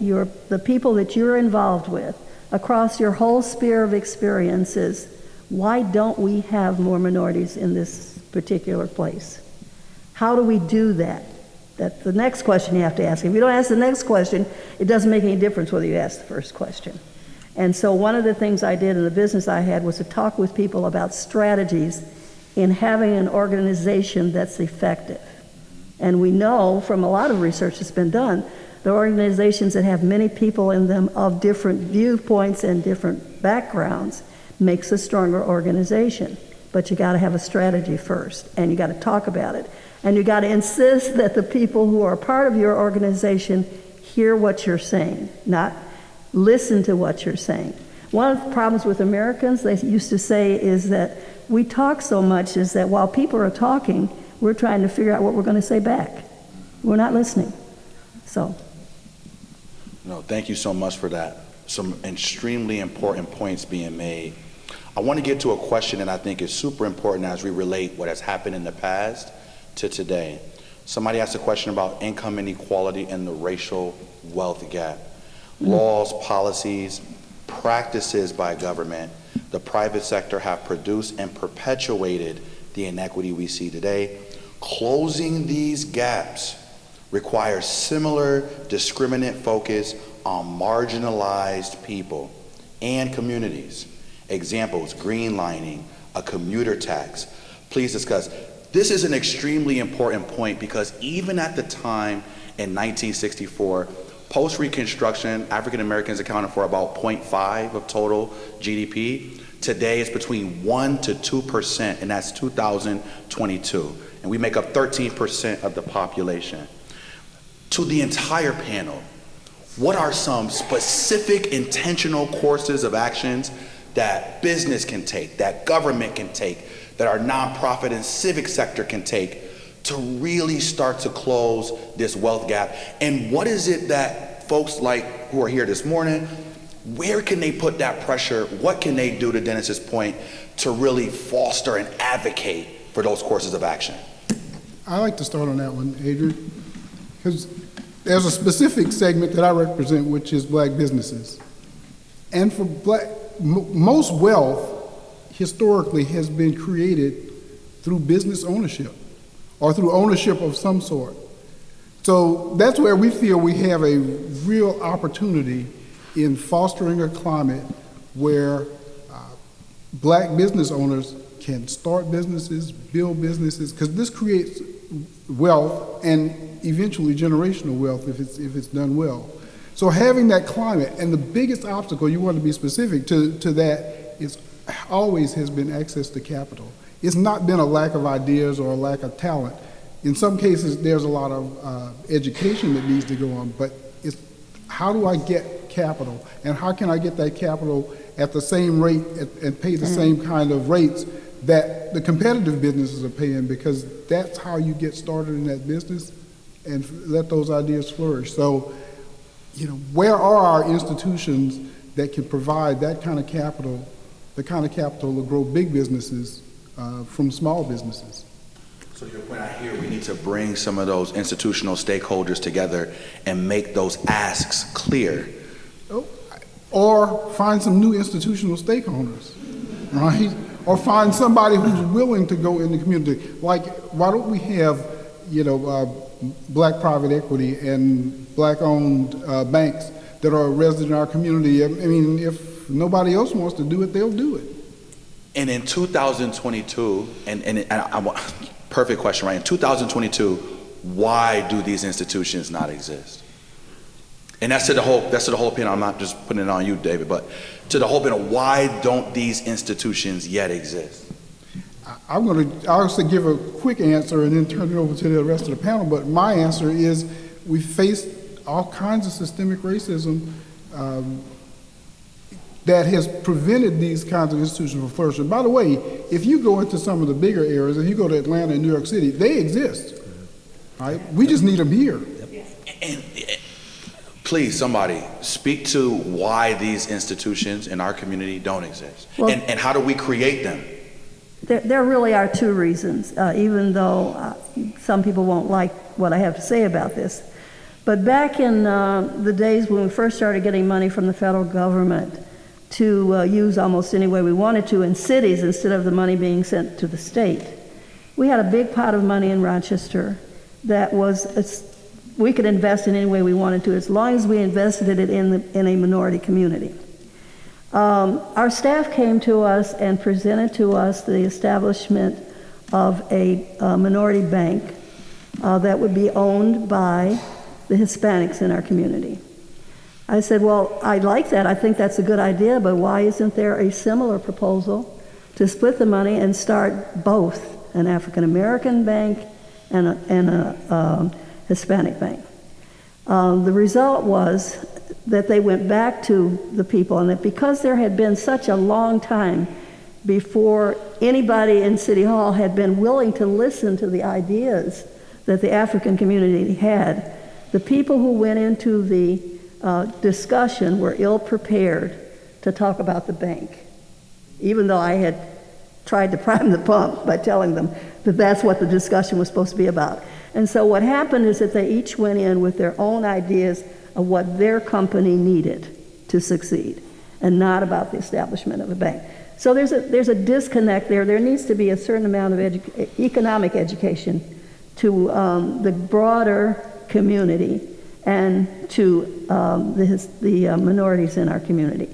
the people that you're involved with across your whole sphere of experiences, why don't we have more minorities in this particular place? How do we do that? That's the next question you have to ask. If you don't ask the next question, it doesn't make any difference whether you ask the first question. And so one of the things I did in the business I had was to talk with people about strategies in having an organization that's effective. And we know from a lot of research that's been done, the organizations that have many people in them of different viewpoints and different backgrounds makes a stronger organization. But you got to have a strategy first, and you got to talk about it. And you got to insist that the people who are part of your organization hear what you're saying, not listen to what you're saying. One of the problems with Americans, they used to say, is that we talk so much is that while people are talking, we're trying to figure out what we're going to say back. We're not listening. So. No, thank you so much for that. Some extremely important points being made. I want to get to a question that I think is super important as we relate what has happened in the past to today. Somebody asked a question about income inequality and the racial wealth gap. Laws, policies, practices by government, the private sector have produced and perpetuated the inequity we see today. Closing these gaps requires similar discriminant focus on marginalized people and communities. Examples, greenlining, a commuter tax. Please discuss. This is an extremely important point because even at the time in 1964, post-Reconstruction, African Americans accounted for about 0.5 of total GDP. Today it's between 1 to 2%, and that's 2022. And we make up 13% of the population. To the entire panel, what are some specific intentional courses of actions that business can take, that government can take, that our nonprofit and civic sector can take to really start to close this wealth gap? And what is it that folks like who are here this morning, where can they put that pressure? What can they do, to Dennis's point, to really foster and advocate for those courses of action? I like to start on that one, Adrian, because there's a specific segment that I represent, which is black businesses. And for most wealth historically has been created through business ownership or through ownership of some sort. So that's where we feel we have a real opportunity in fostering a climate where black business owners can start businesses, build businesses, because this creates wealth and eventually generational wealth if it's done well. So having that climate, and the biggest obstacle, you want to be specific to that, is always has been access to capital. it's not been a lack of ideas or a lack of talent. In some cases, there's a lot of education that needs to go on, but it's how do I get capital, and how can I get that capital at the same rate and pay the same kind of rates that the competitive businesses are paying, because that's how you get started in that business and let those ideas flourish. So, where are our institutions that can provide that kind of capital, the kind of capital to grow big businesses from small businesses? So your point, I hear we need to bring some of those institutional stakeholders together and make those asks clear. Or find some new institutional stakeholders, right? Or find somebody who's willing to go in the community. Like, why don't we have, black private equity and black-owned banks that are resident in our community? I mean, if nobody else wants to do it, they'll do it. And in 2022, perfect question, right? In 2022, why do these institutions not exist? And that's to the whole opinion. I'm not just putting it on you, David, but to the whole opinion, why don't these institutions yet exist? I'll also give a quick answer and then turn it over to the rest of the panel, but my answer is we faced all kinds of systemic racism that has prevented these kinds of institutions from flourishing. By the way, if you go into some of the bigger areas, if you go to Atlanta and New York City, they exist, right? We just need them here. And please, somebody, speak to why these institutions in our community don't exist. Well, and how do we create them? There really are two reasons, even though some people won't like what I have to say about this. But back in the days when we first started getting money from the federal government to use almost any way we wanted to in cities instead of the money being sent to the state, we had a big pot of money in Rochester that we could invest in any way we wanted to, as long as we invested it in a minority community. Our staff came to us and presented to us the establishment of a minority bank that would be owned by the Hispanics in our community. I said, well, I like that. I think that's a good idea, but why isn't there a similar proposal to split the money and start both an African American bank and a Hispanic bank? The result was that they went back to the people, and that because there had been such a long time before anybody in City Hall had been willing to listen to the ideas that the African community had, the people who went into the discussion were ill-prepared to talk about the bank, even though I had tried to prime the pump by telling them that that's what the discussion was supposed to be about. And so what happened is that they each went in with their own ideas of what their company needed to succeed, and not about the establishment of a bank. So there's a disconnect there. There needs to be a certain amount of economic education to the broader community and to the minorities in our community,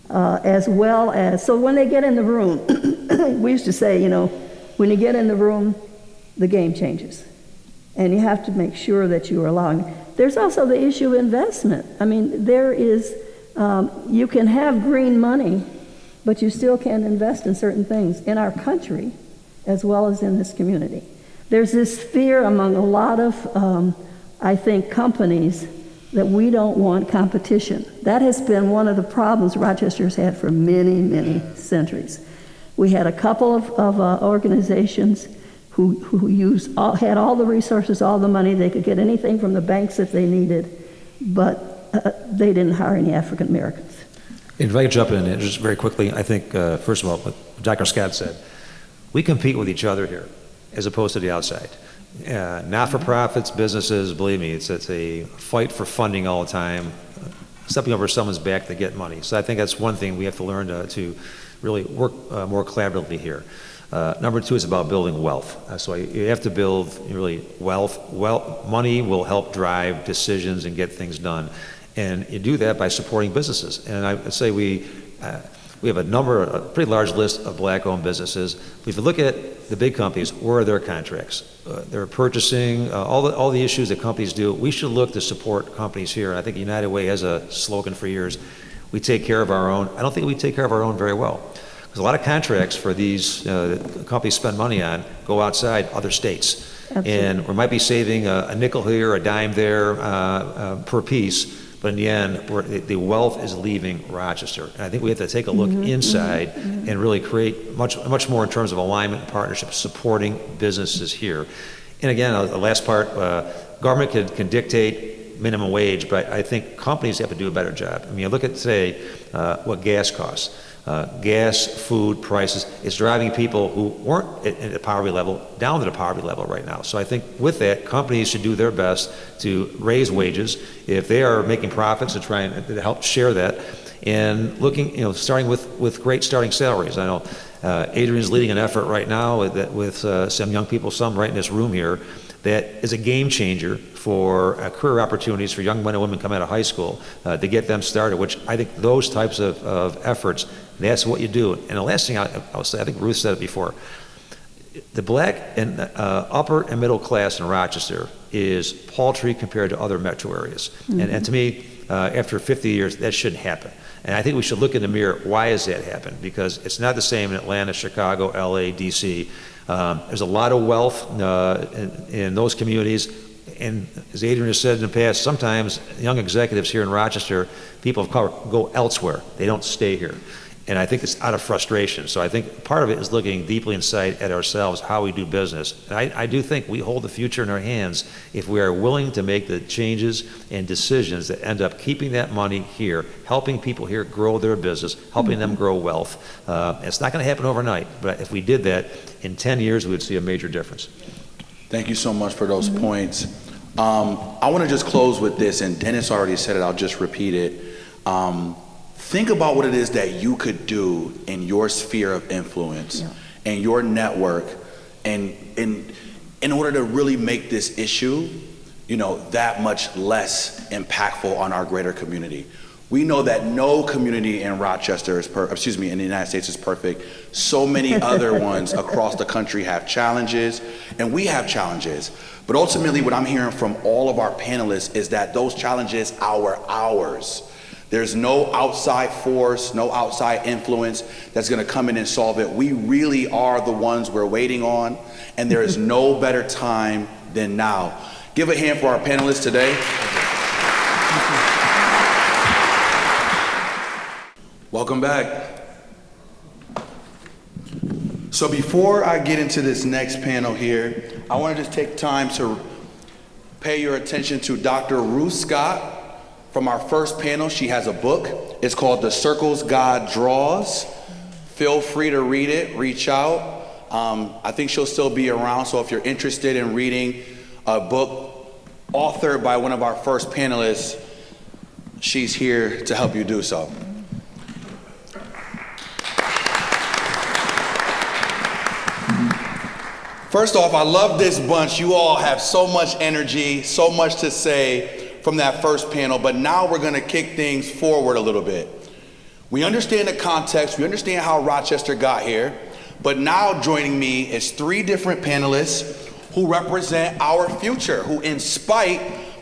as well as, so when they get in the room, we used to say, when you get in the room, the game changes. And you have to make sure that you are allowing. There's also the issue of investment. I mean, there is, you can have green money, but you still can't invest in certain things in our country as well as in this community. There's this fear among a lot of, I think, companies that we don't want competition. That has been one of the problems Rochester's had for many, many centuries. We had a couple of organizations who had all the resources, all the money. They could get anything from the banks that they needed, but they didn't hire any African Americans. If I could jump in just very quickly, I think, first of all, what Dr. Scott said, we compete with each other here as opposed to the outside. Not-for-profits, businesses, believe me, it's a fight for funding all the time, stepping over someone's back to get money. So I think that's one thing we have to learn to really work more collaboratively here. Number two is about building wealth. So you have to build really wealth. Money will help drive decisions and get things done. And you do that by supporting businesses. And I would say we have a pretty large list of black-owned businesses. If you look at the big companies, where are their contracts? They're purchasing, all the issues that companies do. We should look to support companies here. And I think United Way has a slogan for years, we take care of our own. I don't think we take care of our own very well. Because a lot of contracts for these companies spend money on go outside other states. Absolutely. And we might be saving a nickel here, a dime there per piece, but in the end, the wealth is leaving Rochester. And I think we have to take a look inside and really create much more in terms of alignment and partnership, supporting businesses here. And again, the last part, government can dictate minimum wage, but I think companies have to do a better job. I mean, you look at today what gas costs. Gas, food prices, it's driving people who weren't at the poverty level down to the poverty level right now. So I think with that, companies should do their best to raise wages. If they are making profits, to try and to help share that. And looking, starting with great starting salaries. I know Adrian's leading an effort right now with some young people, some right in this room here, that is a game changer for career opportunities for young men and women coming out of high school to get them started, which I think those types of efforts, that's what you do. And the last thing I'll say, I think Ruth said it before, the black and upper and middle class in Rochester is paltry compared to other metro areas. And to me, after 50 years, that shouldn't happen. And I think we should look in the mirror, why has that happened? Because it's not the same in Atlanta, Chicago, LA, DC. There's a lot of wealth in those communities, and as Adrian has said in the past, sometimes young executives here in Rochester, people of color, go elsewhere. They don't stay here. And I think it's out of frustration. So I think part of it is looking deeply inside at ourselves, how we do business. And I do think we hold the future in our hands if we are willing to make the changes and decisions that end up keeping that money here, helping people here grow their business, helping them grow wealth. It's not going to happen overnight, but if we did that, in 10 years, we would see a major difference. Thank you so much for those points. I want to just close with this, and Dennis already said it, I'll just repeat it. Think about what it is that you could do in your sphere of influence and your network, and in order to really make this issue, that much less impactful on our greater community. We know that no community in Rochester in the United States is perfect. So many other ones across the country have challenges, and we have challenges. But ultimately, what I'm hearing from all of our panelists is that those challenges are ours. There's no outside force, no outside influence that's going to come in and solve it. We really are the ones we're waiting on, and there is no better time than now. Give a hand for our panelists today. Welcome back. So before I get into this next panel here, I want to just take time to pay your attention to Dr. Ruth Scott. From our first panel, she has a book. It's called The Circles God Draws. Feel free to read it, reach out. I think she'll still be around, so if you're interested in reading a book authored by one of our first panelists, she's here to help you do so. First off, I love this bunch. You all have so much energy, so much to say from that first panel, but now we're gonna kick things forward a little bit. We understand the context, we understand how Rochester got here, but now joining me is 3 different panelists who represent our future, who in spite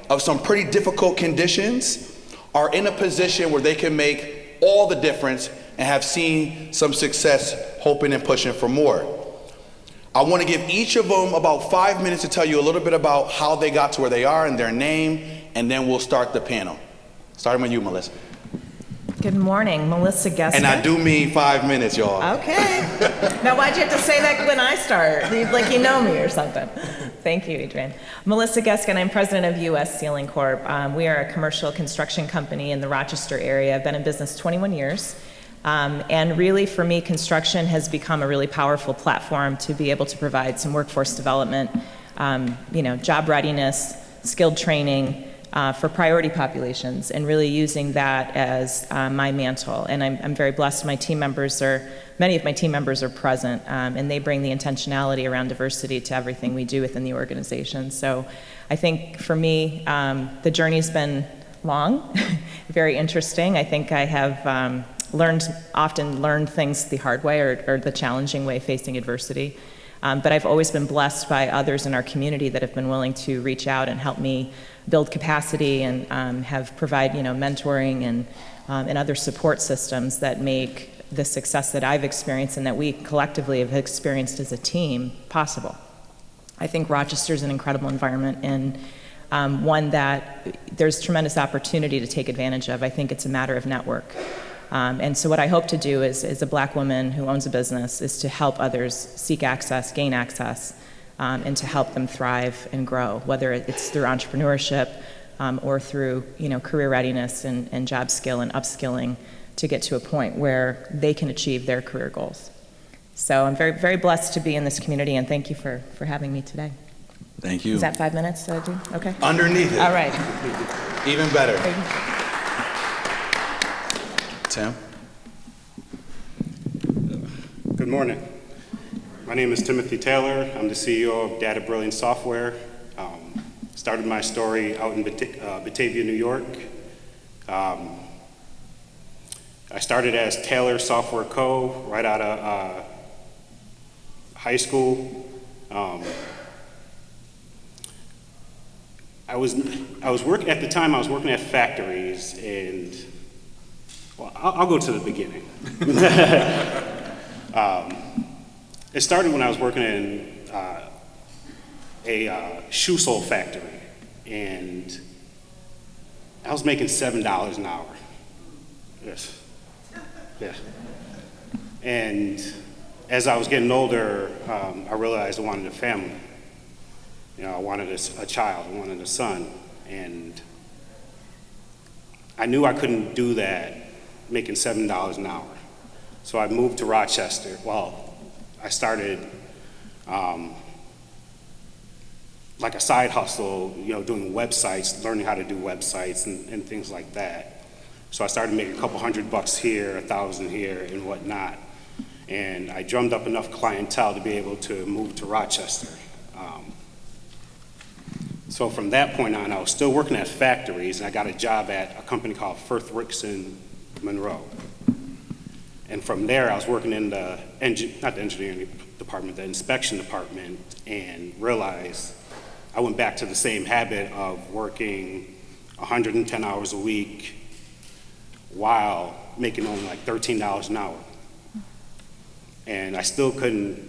of some pretty difficult conditions, are in a position where they can make all the difference and have seen some success, hoping and pushing for more. I want to give each of them about 5 minutes to tell you a little bit about how they got to where they are and their name, and then we'll start the panel. Starting with you, Melissa. Good morning, Melissa Geska. And I do mean 5 minutes, y'all. Okay. Now, why'd you have to say that when I start? Like you know me or something. Thank you, Adrian. Melissa Geska, and I'm president of U.S. Ceiling Corp. We are a commercial construction company in the Rochester area. I've been in business 21 years. And really, for me, construction has become a really powerful platform to be able to provide some workforce development, job readiness, skilled training for priority populations, and really using that as my mantle. And I'm very blessed. Many of my team members are present, and they bring the intentionality around diversity to everything we do within the organization. So I think for me, the journey's been long, very interesting. I think I have often learned things the hard way or the challenging way, facing adversity. But I've always been blessed by others in our community that have been willing to reach out and help me build capacity and provide mentoring and other support systems that make the success that I've experienced and that we collectively have experienced as a team possible. I think Rochester's an incredible environment and one that there's tremendous opportunity to take advantage of. I think it's a matter of network. And so what I hope to do as a black woman who owns a business is to help others seek access, gain access, and to help them thrive and grow, whether it's through entrepreneurship or through career readiness and job skill and upskilling to get to a point where they can achieve their career goals. So I'm very, very blessed to be in this community, and thank you for having me today. Thank you. Is that 5 minutes that I do? Okay. Underneath it. All right. Even better. Tim? Good morning. My name is Timothy Taylor. I'm the CEO of Data Brilliant Software. Started my story out in Batavia, New York. I started as Taylor Software Co. right out of high school. I was working at the time. I was working at factories, and well, I'll go to the beginning. It started when I was working in a shoe sole factory, and I was making $7 an hour. Yes. Yeah. And as I was getting older, I realized I wanted a family. I wanted a child, I wanted a son, and I knew I couldn't do that making $7 an hour. So I moved to Rochester. Well, I started like a side hustle, doing websites, learning how to do websites and things like that. So I started making a couple $100 here, $1,000 here, and whatnot. And I drummed up enough clientele to be able to move to Rochester. So from that point on, I was still working at factories, and I got a job at a company called Firth Rickson Monroe. And from there, I was working in the, not the engineering department, the inspection department, and realized I went back to the same habit of working 110 hours a week while making only like $13 an hour. And I still couldn't,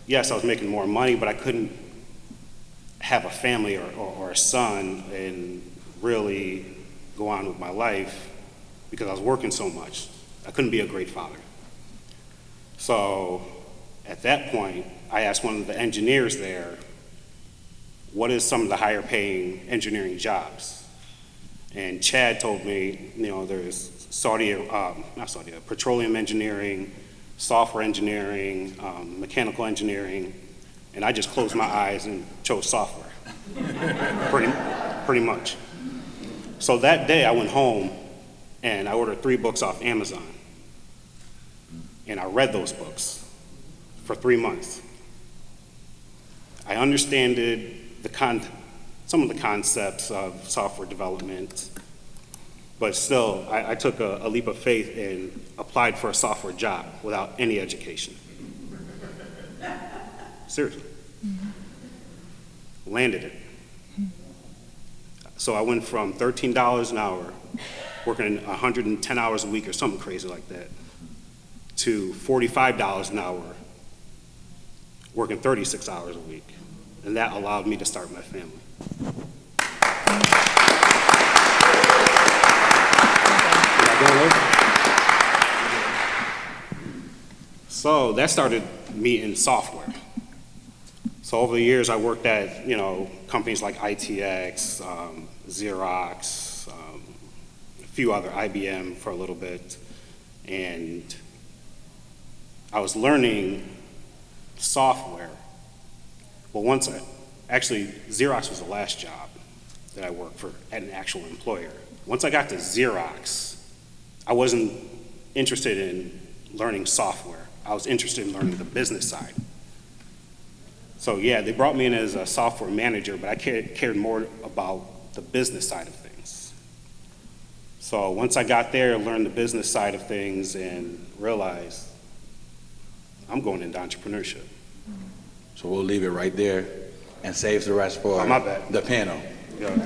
yes, I was making more money, but I couldn't have a family or a son and really go on with my life because I was working so much. I couldn't be a great father. So at that point, I asked one of the engineers there, what is some of the higher paying engineering jobs? And Chad told me, there's petroleum engineering, software engineering, mechanical engineering, and I just closed my eyes and chose software, pretty much. So that day I went home and I ordered 3 books off Amazon. And I read those books for 3 months. I understood some of the concepts of software development, but still, I took a leap of faith and applied for a software job without any education. Seriously. Mm-hmm. Landed it. So I went from $13 an hour, working 110 hours a week or something crazy like that, to $45 an hour, working 36 hours a week. And that allowed me to start my family. So that started me in software. So over the years, I worked at companies like ITX, Xerox, a few other, IBM for a little bit, and I was learning software. Well, actually, Xerox was the last job that I worked for at an actual employer. Once I got to Xerox, I wasn't interested in learning software. I was interested in learning the business side. So yeah, they brought me in as a software manager, but I cared more about the business side of things. So once I got there, learned the business side of things and realized I'm going into entrepreneurship. So we'll leave it right there and save the rest for my bad. The panel. Yeah.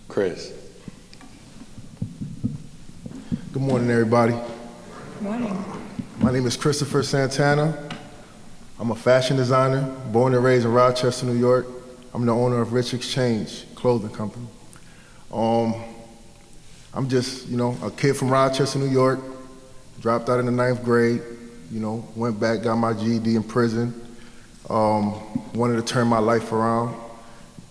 Chris. Good Good morning, everybody. Good morning. My name is Christopher Santana. I'm a fashion designer, born and raised in Rochester, New York. I'm the owner of Rich Exchange clothing company. I'm just, a kid from Rochester, New York, dropped out in the 9th grade, went back, got my GED in prison, wanted to turn my life around,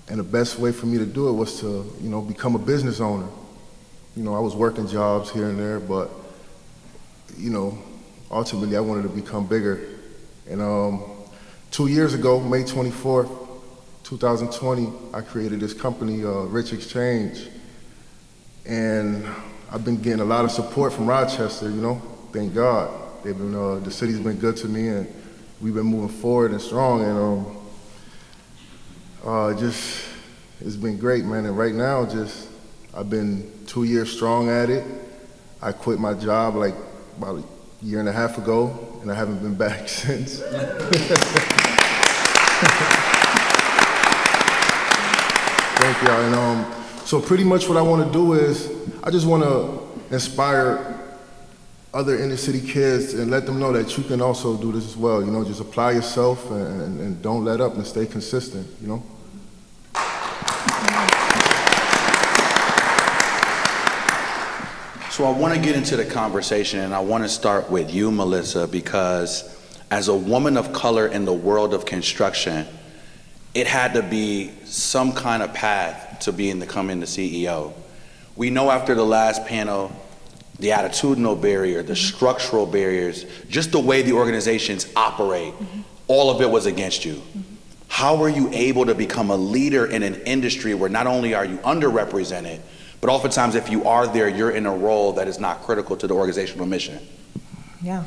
and the best way for me to do it was to, become a business owner. I was working jobs here and there, but, ultimately I wanted to become bigger. And 2 years ago, May 24th, 2020, I created this company, Rich Exchange. And I've been getting a lot of support from Rochester, thank God. The city's been good to me, and we've been moving forward and strong, and it's been great, man. And right now, I've been 2 years strong at it. I quit my job like about a year and a half ago, and I haven't been back since. Thank y'all. And so pretty much what I want to do is, I just want to inspire other inner city kids and let them know that you can also do this as well. Just apply yourself and don't let up and stay consistent, So I want to get into the conversation, and I want to start with you, Melissa, because as a woman of color in the world of construction, it had to be some kind of path to becoming the CEO. We know after the last panel, the attitudinal barrier, the structural barriers, just the way the organizations operate, all of it was against you. How were you able to become a leader in an industry where not only are you underrepresented, but oftentimes if you are there, you're in a role that is not critical to the organizational mission? Yeah,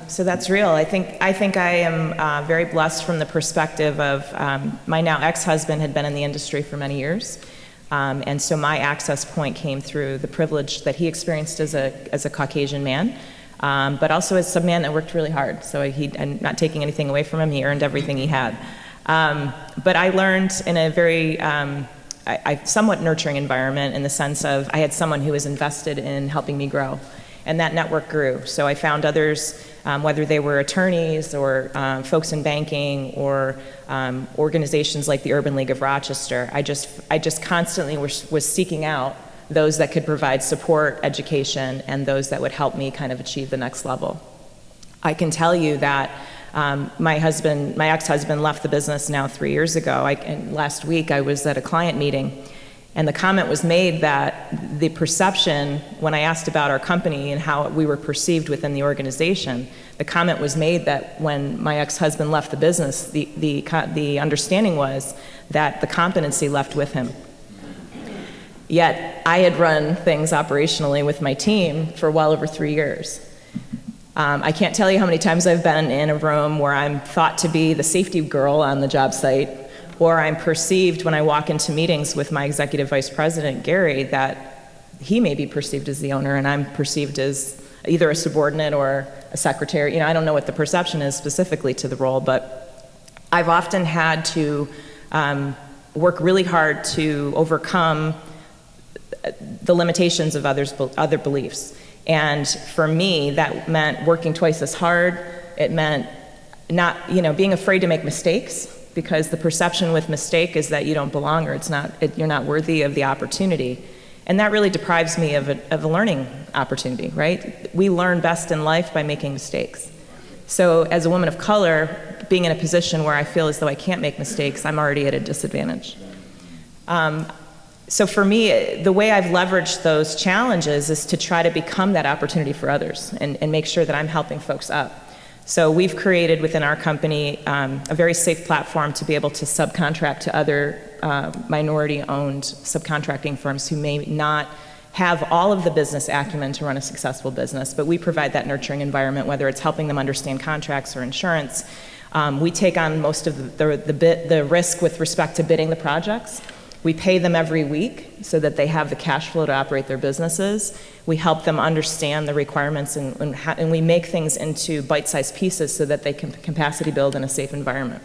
so that's real. I think I am very blessed from the perspective of my now ex-husband had been in the industry for many years. And so my access point came through the privilege that he experienced as a Caucasian man, but also as a man that worked really hard. So I'm not taking anything away from him, he earned everything he had. But I learned in a very somewhat nurturing environment, in the sense of I had someone who was invested in helping me grow. And that network grew. So I found others, whether they were attorneys or folks in banking or organizations like the Urban League of Rochester. I just constantly was seeking out those that could provide support, education, and those that would help me kind of achieve the next level. I can tell you that my ex-husband left the business now 3 years ago. And last week I was at a client meeting, and the comment was made that the perception, when I asked about our company and how we were perceived within the organization, the comment was made that when my ex-husband left the business, the understanding was that the competency left with him. Yet I had run things operationally with my team for well over 3 years. I can't tell you how many times I've been in a room where I'm thought to be the safety girl on the job site, or I'm perceived when I walk into meetings with my executive vice president, Gary, that he may be perceived as the owner and I'm perceived as either a subordinate or a secretary. I don't know what the perception is specifically to the role, but I've often had to work really hard to overcome the limitations of other beliefs. And for me, that meant working twice as hard. It meant not, being afraid to make mistakes, because the perception with mistake is that you don't belong, or you're not worthy of the opportunity. And that really deprives me of a learning opportunity, right? We learn best in life by making mistakes. So as a woman of color, being in a position where I feel as though I can't make mistakes, I'm already at a disadvantage. So for me, the way I've leveraged those challenges is to try to become that opportunity for others and make sure that I'm helping folks up. So we've created within our company a very safe platform to be able to subcontract to other minority-owned subcontracting firms who may not have all of the business acumen to run a successful business, but we provide that nurturing environment, whether it's helping them understand contracts or insurance. We take on most of the risk with respect to bidding the projects. We pay them every week so that they have the cash flow to operate their businesses. We help them understand the requirements, and we make things into bite-sized pieces so that they can capacity build in a safe environment.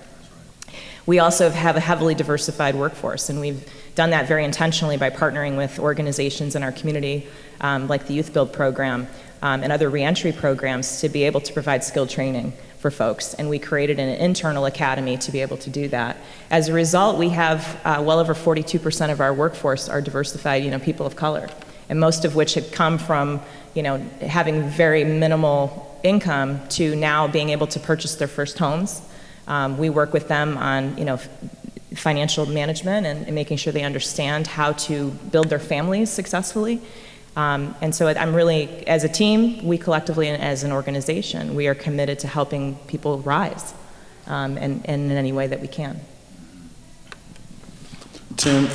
We also have a heavily diversified workforce, and we've done that very intentionally by partnering with organizations in our community, like the Youth Build program and other reentry programs, to be able to provide skilled training for folks. And we created an internal academy to be able to do that. As a result, we have well over 42% of our workforce are diversified, people of color, and most of which had come from, having very minimal income to now being able to purchase their first homes. We work with them on, financial management and making sure they understand how to build their families successfully. And so I'm really, as a team, we collectively and as an organization, we are committed to helping people rise and in any way that we can. Tim.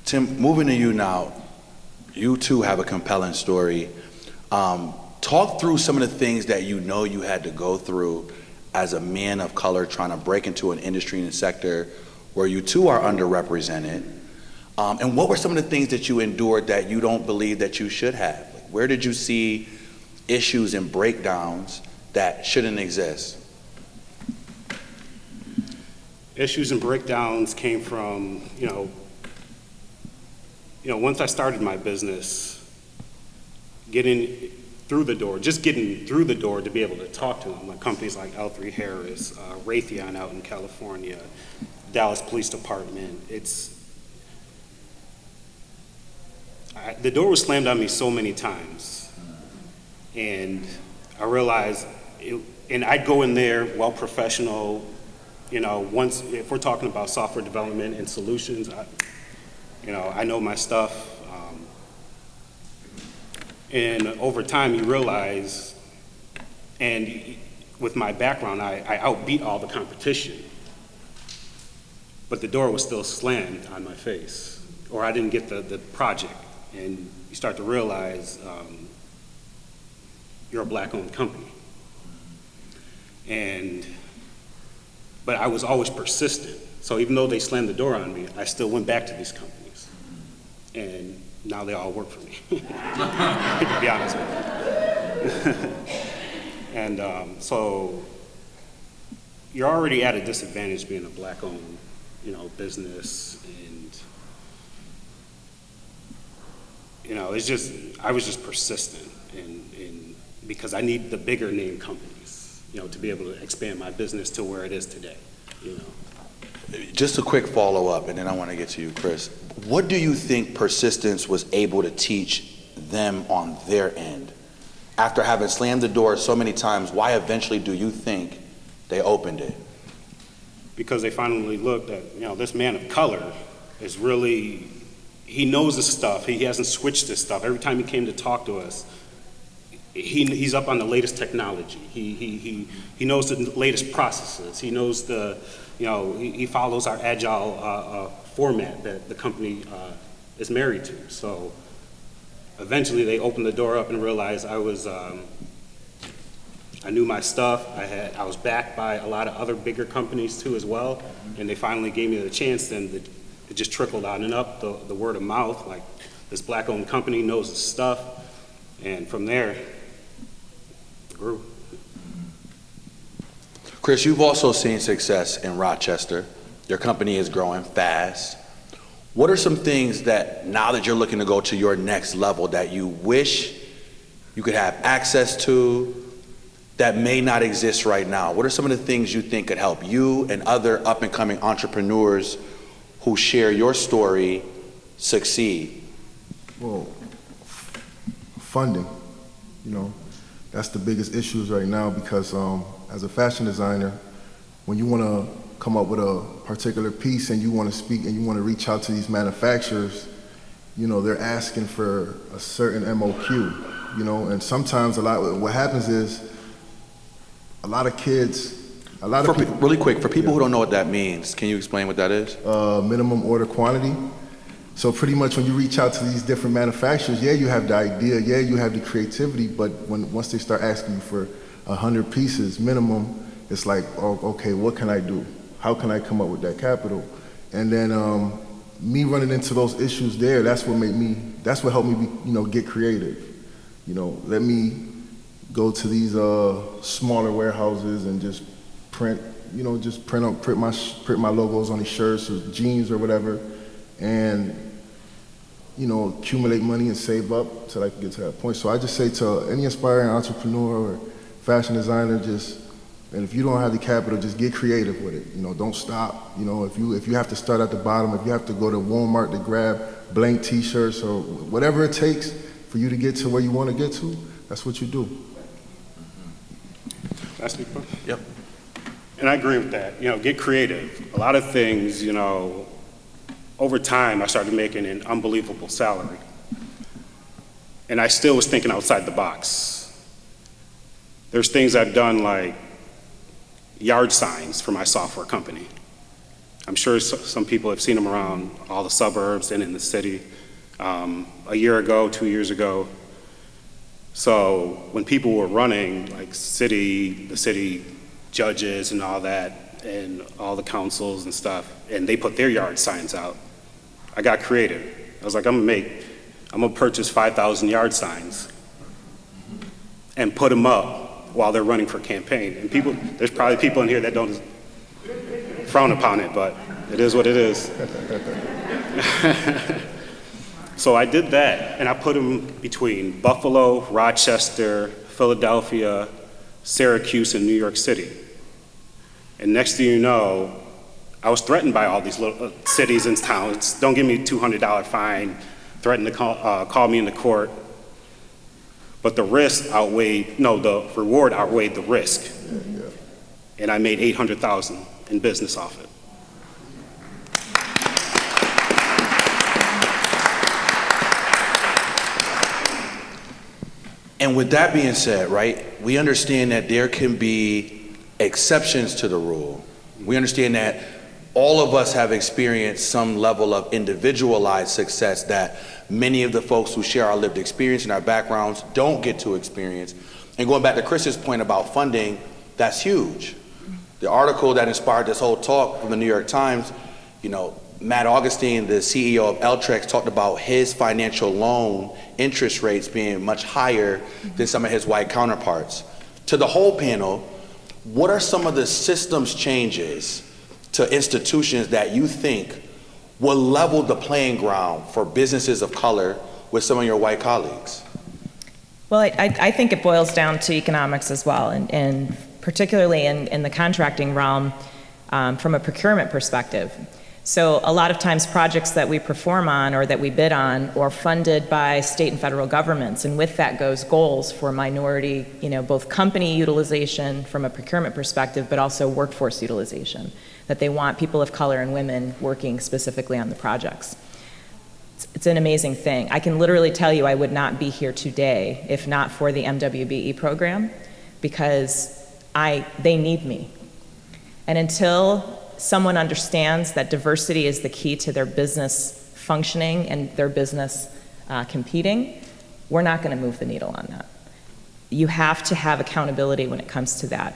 Tim, moving to you now, you too have a compelling story. Talk through some of the things that you had to go through as a man of color trying to break into an industry and a sector where you too are underrepresented. And what were some of the things that you endured that you don't believe that you should have? Like, where did you see issues and breakdowns that shouldn't exist? Issues and breakdowns came from, once I started my business, getting through the door to be able to talk to them, like companies like L3 Harris, Raytheon out in California, Dallas Police Department. The door was slammed on me so many times, and I realized, and I'd go in there well professional, once, if we're talking about software development and solutions, I know my stuff. And over time you realize, and with my background, I outbeat all the competition, but the door was still slammed on my face, or I didn't get the project. And you start to realize you're a black-owned company. But I was always persistent. So even though they slammed the door on me, I still went back to these companies. And now they all work for me, to be honest with you. And so you're already at a disadvantage being a black-owned, business. And, I was just persistent in because I need the bigger name companies, to be able to expand my business to where it is today, Just a quick follow-up, and then I want to get to you, Chris. What do you think persistence was able to teach them on their end? After having slammed the door so many times, why eventually do you think they opened it? Because they finally looked at, this man of color is really, he knows his stuff. He hasn't switched his stuff. Every time he came to talk to us, he's up on the latest technology. He knows the latest processes. He knows he follows our agile format that the company is married to. So eventually they opened the door up and realized I knew my stuff. I was backed by a lot of other bigger companies too as well, and they finally gave me the chance. Then it just trickled on and up, the word of mouth, like this black-owned company knows his stuff, and from there, it grew. Chris, you've also seen success in Rochester. Your company is growing fast. What are some things that, now that you're looking to go to your next level, that you wish you could have access to that may not exist right now? What are some of the things you think could help you and other up-and-coming entrepreneurs who share your story succeed? Well, funding, that's the biggest issues right now, because as a fashion designer, when you want to come up with a particular piece and you want to speak and you want to reach out to these manufacturers, they're asking for a certain MOQ, and sometimes what happens is a lot of people. Really quick, for people who don't know what that means, can you explain what that is? Minimum order quantity. So pretty much when you reach out to these different manufacturers, you have the idea, you have the creativity, but once they start asking you for 100 pieces minimum, it's like, oh, okay, what can I do? How can I come up with that capital? And then me running into those issues there, that's what helped me get creative. Let me go to these smaller warehouses and just print my logos on these shirts or jeans or whatever, and accumulate money and save up till I can get to that point. So I just say to any aspiring entrepreneur or fashion designer, and if you don't have the capital, just get creative with it. Don't stop. If you have to start at the bottom, if you have to go to Walmart to grab blank T-shirts or whatever it takes for you to get to where you want to get to, that's what you do. That's the question. Yep. And I agree with that. Get creative. A lot of things, over time, I started making an unbelievable salary. And I still was thinking outside the box. There's things I've done like yard signs for my software company. I'm sure some people have seen them around all the suburbs and in the city. A year ago, 2 years ago. So when people were running, like the city judges and all that, and all the councils and stuff, and they put their yard signs out, I got creative. I was like, I'm gonna purchase 5,000 yard signs and put them up while they're running for campaign. And there's probably people in here that don't frown upon it, but it is what it is. So I did that, and I put them between Buffalo, Rochester, Philadelphia, Syracuse, and New York City. And next thing you know, I was threatened by all these little cities and towns. Don't give me a $200 fine, threatened to call me into court. But the reward outweighed the risk. And I made $800,000 in business off it. And with that being said, right, we understand that there can be exceptions to the rule. We understand that all of us have experienced some level of individualized success that many of the folks who share our lived experience and our backgrounds don't get to experience. And going back to Chris's point about funding, that's huge. The article that inspired this whole talk from the New York Times, Matt Augustine, the CEO of Eltrex, talked about his financial loan interest rates being much higher than some of his white counterparts. To the whole panel, what are some of the systems changes to institutions that you think will level the playing ground for businesses of color with some of your white colleagues? Well, I think it boils down to economics as well, and particularly in the contracting realm from a procurement perspective. So a lot of times projects that we perform on or that we bid on are funded by state and federal governments, and with that goes goals for minority, both company utilization from a procurement perspective, but also workforce utilization, that they want people of color and women working specifically on the projects. It's an amazing thing. I can literally tell you I would not be here today if not for the MWBE program, because they need me. And until someone understands that diversity is the key to their business functioning and their business competing, we're not going to move the needle on that. You have to have accountability when it comes to that.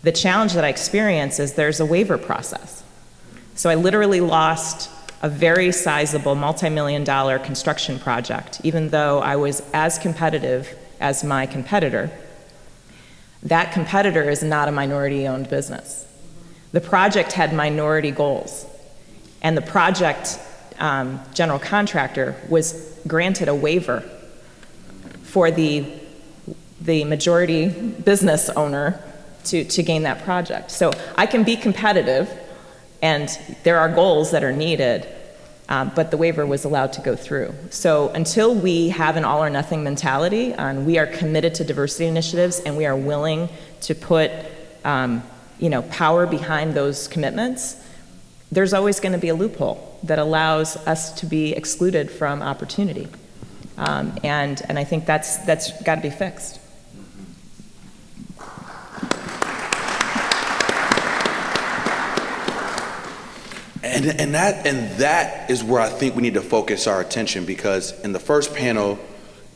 The challenge that I experience is there's a waiver process. So I literally lost a very sizable multi-million-dollar construction project, even though I was as competitive as my competitor. That competitor is not a minority-owned business. The project had minority goals, and the project general contractor was granted a waiver for the majority business owner to gain that project. So I can be competitive, and there are goals that are needed, but the waiver was allowed to go through. So until we have an all or nothing mentality, we are committed to diversity initiatives, and we are willing to put power behind those commitments, there's always going to be a loophole that allows us to be excluded from opportunity. And I think that's got to be fixed. And that is where I think we need to focus our attention, because in the first panel,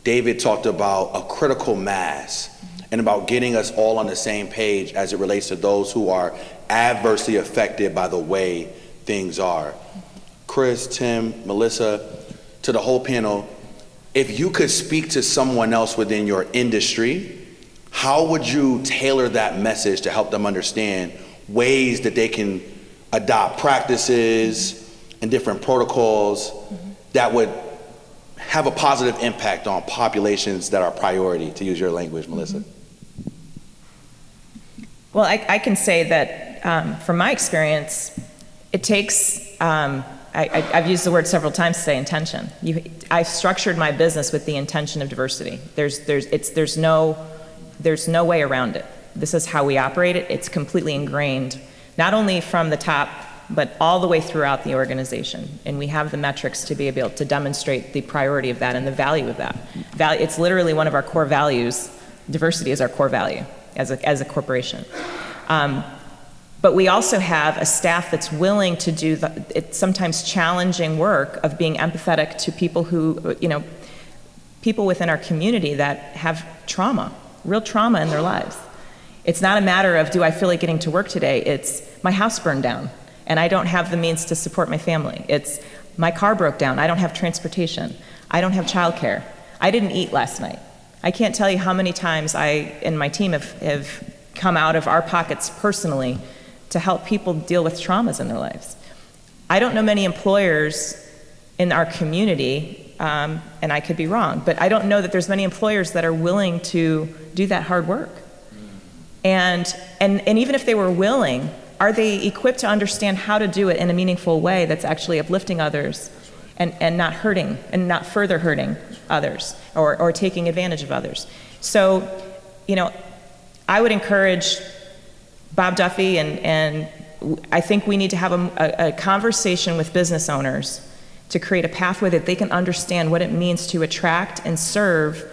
David talked about a critical mass and about getting us all on the same page as it relates to those who are adversely affected by the way things are. Chris, Tim, Melissa, to the whole panel, if you could speak to someone else within your industry, how would you tailor that message to help them understand ways that they can adopt practices and different protocols that would have a positive impact on populations that are priority, to use your language, Melissa? Well, I can say that from my experience, it takes, I've used the word several times today, intention. I've structured my business with the intention of diversity. There's no way around it. This is how we operate it. It's completely ingrained, not only from the top, but all the way throughout the organization. And we have the metrics to be able to demonstrate the priority of that and the value of that. It's literally one of our core values. Diversity is our core value as a corporation. But we also have a staff that's willing to do it's sometimes challenging work of being empathetic to people who, people within our community that have trauma, real trauma in their lives. It's not a matter of, do I feel like getting to work today? It's, my house burned down and I don't have the means to support my family. It's, my car broke down, I don't have transportation. I don't have childcare. I didn't eat last night. I can't tell you how many times I and my team have come out of our pockets personally to help people deal with traumas in their lives. I don't know many employers in our community, and I could be wrong, but I don't know that there's many employers that are willing to do that hard work. And even if they were willing, are they equipped to understand how to do it in a meaningful way that's actually uplifting others and not hurting and not further hurting others or taking advantage of others? So, I would encourage Bob Duffy, and I think we need to have a conversation with business owners to create a pathway that they can understand what it means to attract and serve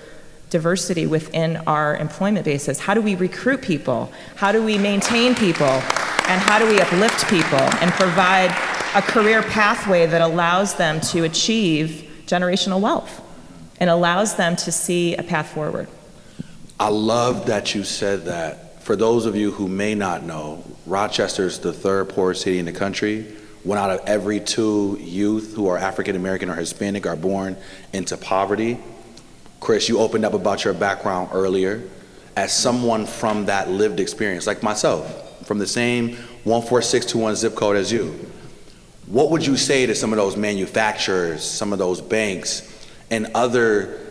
diversity within our employment bases. How do we recruit people? How do we maintain people? And how do we uplift people and provide a career pathway that allows them to achieve generational wealth and allows them to see a path forward? I love that you said that. For those of you who may not know, Rochester's the third poorest city in the country. 1 out of every 2 youth who are African American or Hispanic are born into poverty. Chris, you opened up about your background earlier. As someone from that lived experience, like myself, from the same 14621 zip code as you, what would you say to some of those manufacturers, some of those banks, and other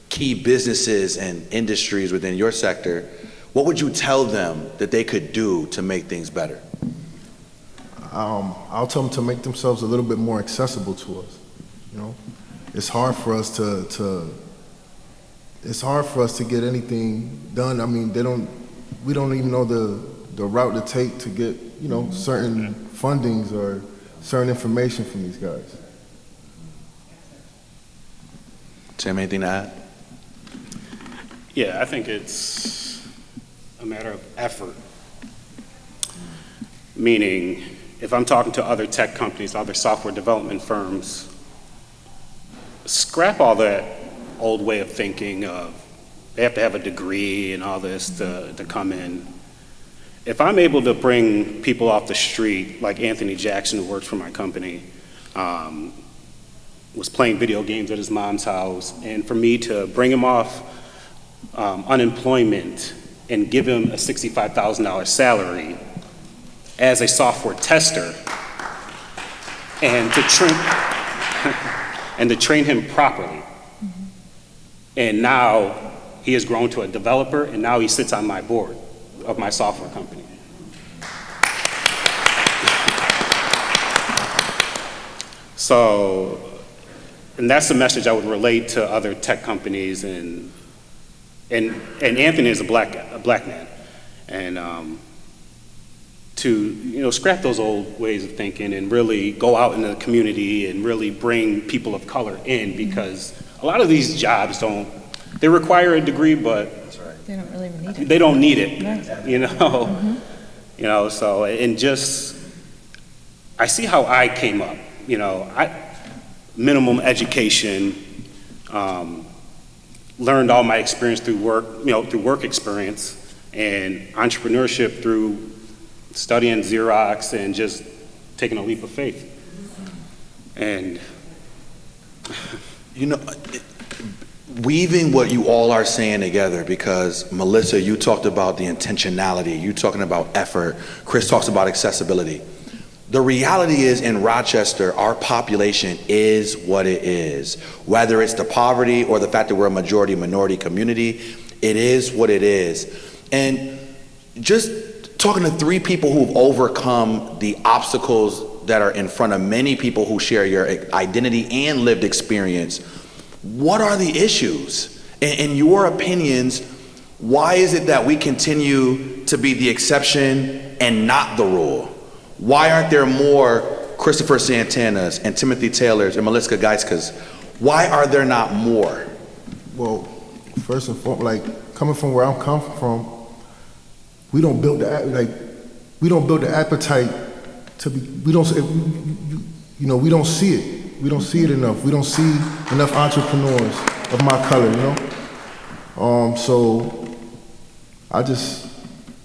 key businesses and industries within your sector? What would you tell them that they could do to make things better? I'll tell them to make themselves a little bit more accessible to us. It's hard for us to get anything done. I mean, we don't even know the route to take to get, certain fundings or certain information from these guys. Tim, anything to add? Yeah, I think it's a matter of effort. Meaning, if I'm talking to other tech companies, other software development firms, scrap all that old way of thinking of they have to have a degree and all this to come in. If I'm able to bring people off the street, like Anthony Jackson, who works for my company, was playing video games at his mom's house, and for me to bring him off unemployment and give him a $65,000 salary as a software tester, and to train him properly. And now he has grown to a developer, and now he sits on my board of my software company. So, and that's the message I would relate to other tech companies, and Anthony is a black man, and to scrap those old ways of thinking and really go out in the community and really bring people of color in, because a lot of these jobs they require a degree, but they don't really need it. They don't need it, Right. So, and just, I see how I came up, minimum education, learned all my experience through work experience, and entrepreneurship through studying Xerox and just taking a leap of faith. And weaving what you all are saying together, because Melissa, you talked about the intentionality, you talking about effort, Chris talks about accessibility. The reality is in Rochester, our population is what it is. Whether it's the poverty or the fact that we're a majority minority community, it is what it is. And just talking to 3 people who've overcome the obstacles that are in front of many people who share your identity and lived experience, what are the issues? In your opinions, why is it that we continue to be the exception and not the rule? Why aren't there more Christopher Santanas and Timothy Taylors and Melissa Geiskas? Why are there not more? Well, first and foremost, like coming from where I'm coming from, we don't build the appetite to be. We don't see it. We don't see it enough. We don't see enough entrepreneurs of my color, So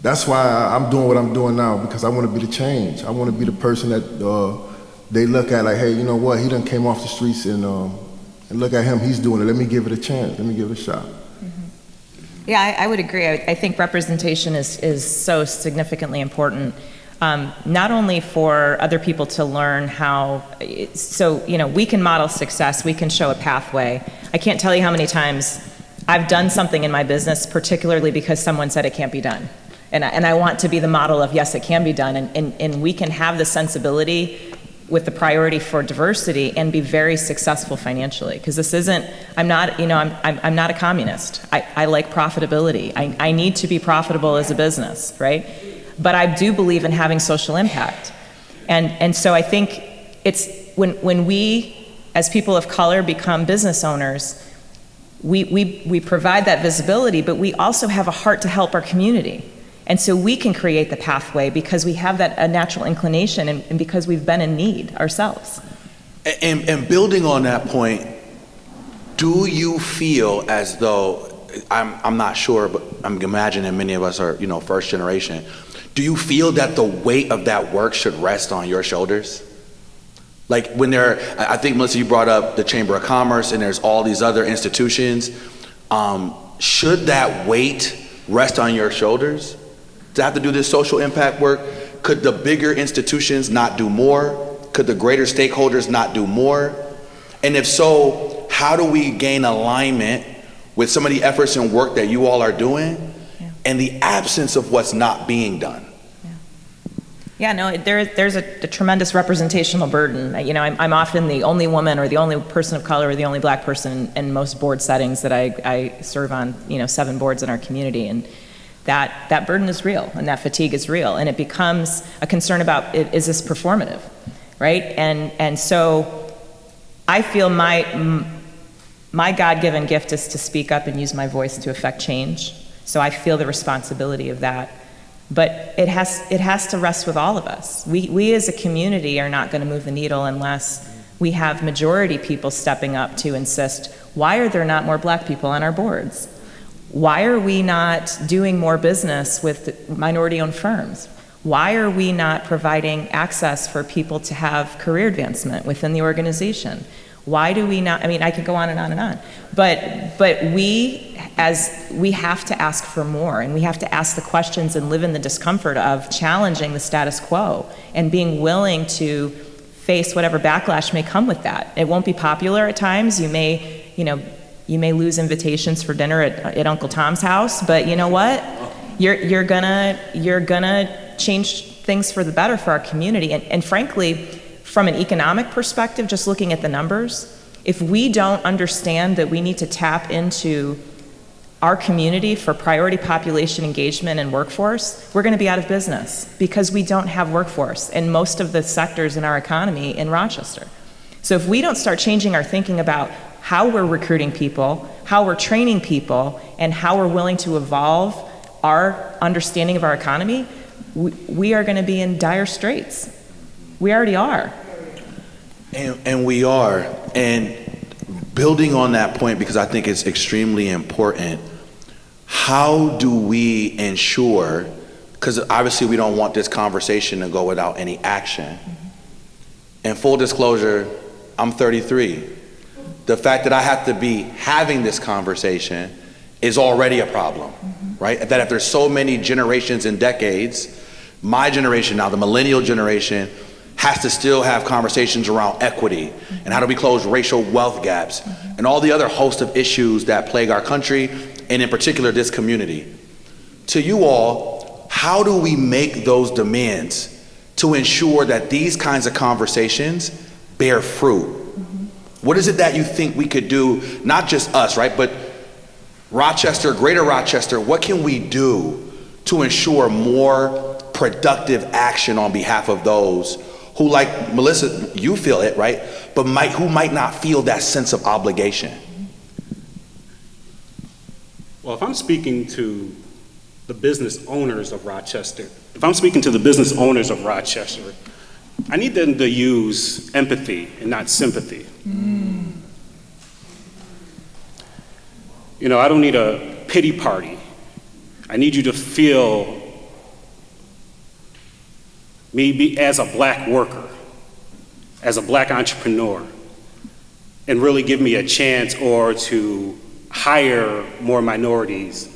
that's why I'm doing what I'm doing now, because I want to be the change. I want to be the person that they look at like, hey, you know what? He done came off the streets and look at him. He's doing it. Let me give it a chance. Let me give it a shot. Yeah, I would agree. I think representation is so significantly important, not only for other people to learn how, we can model success, we can show a pathway. I can't tell you how many times I've done something in my business, particularly because someone said it can't be done. And I want to be the model of, yes, it can be done, and we can have the sensibility with the priority for diversity and be very successful financially. Because this isn't, I'm not a communist. I like profitability. I need to be profitable as a business, right? But I do believe in having social impact. And so I think it's, when we, as people of color, become business owners, we provide that visibility, but we also have a heart to help our community. And so we can create the pathway because we have a natural inclination and because we've been in need ourselves. And building on that point, do you feel as though, I'm not sure, but I'm imagining many of us are, first generation. Do you feel that the weight of that work should rest on your shoulders? Like when I think, Melissa, you brought up the Chamber of Commerce and there's all these other institutions. Should that weight rest on your shoulders to have to do this social impact work? Could the bigger institutions not do more? Could the greater stakeholders not do more? And if so, how do we gain alignment with some of the efforts and work that you all are doing and the absence of what's not being done? Yeah, no, there's a tremendous representational burden. I'm often the only woman or the only person of color or the only black person in most board settings that I serve on, 7 boards in our community. And that burden is real and that fatigue is real. And it becomes a concern about, is this performative, right? And so I feel my God-given gift is to speak up and use my voice to affect change. So I feel the responsibility of that. But it has to rest with all of us. We as a community are not going to move the needle unless we have majority people stepping up to insist, why are there not more black people on our boards? Why are we not doing more business with minority-owned firms? Why are we not providing access for people to have career advancement within the organization? Why do we not, I could go on and on and on. But we have to ask for more, and we have to ask the questions and live in the discomfort of challenging the status quo and being willing to face whatever backlash may come with that. It won't be popular at times. You may lose invitations for dinner at Uncle Tom's house, but you know what? You're gonna change things for the better for our community. And frankly, from an economic perspective, just looking at the numbers, if we don't understand that we need to tap into our community for priority population engagement and workforce, we're gonna be out of business because we don't have workforce in most of the sectors in our economy in Rochester. So if we don't start changing our thinking about how we're recruiting people, how we're training people, and how we're willing to evolve our understanding of our economy, we are gonna be in dire straits. We already are. And we are. And building on that point, because I think it's extremely important, how do we ensure, because obviously we don't want this conversation to go without any action. And full disclosure, I'm 33. the fact that I have to be having this conversation is already a problem, right? That if there's so many generations and decades, my generation now, the millennial generation, has to still have conversations around equity and how do we close racial wealth gaps and all the other host of issues that plague our country and in particular this community. To you all, how do we make those demands to ensure that these kinds of conversations bear fruit? What is it that you think we could do, not just us, right, but Rochester, greater Rochester, what can we do to ensure more productive action on behalf of those who, like Melissa, you feel it, right, but who might not feel that sense of obligation? Well, if I'm speaking to the business owners of Rochester, I need them to use empathy and not sympathy. You know, I don't need a pity party. I need you to feel me as a black worker, as a black entrepreneur, and really give me a chance or to hire more minorities,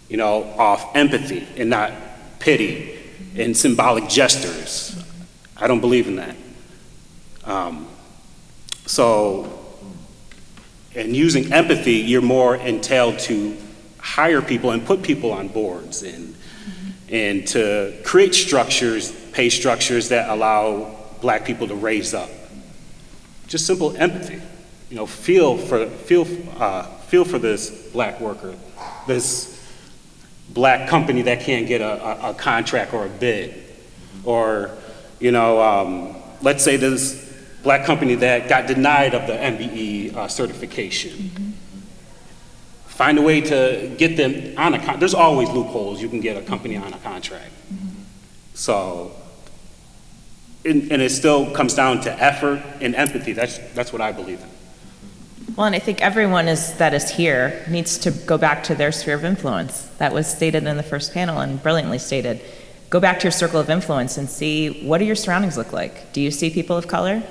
you know, off empathy and not pity and symbolic gestures. I don't believe in that. And using empathy, you're more entailed to hire people and put people on boards and to create structures, pay structures that allow black people to raise up. Just simple empathy. You know, feel for this black worker, this black company that can't get a contract or a bid, or you know, let's say this black company that got denied of the MBE certification. Find a way to get them on a contract. There's always loopholes. You can get a company on a contract. So, and it still comes down to effort and empathy. That's what I believe in. Well, and I think everyone that is here needs to go back to their sphere of influence. That was stated in the first panel and brilliantly stated. Go back to your circle of influence and see, what do your surroundings look like? Do you see people of color?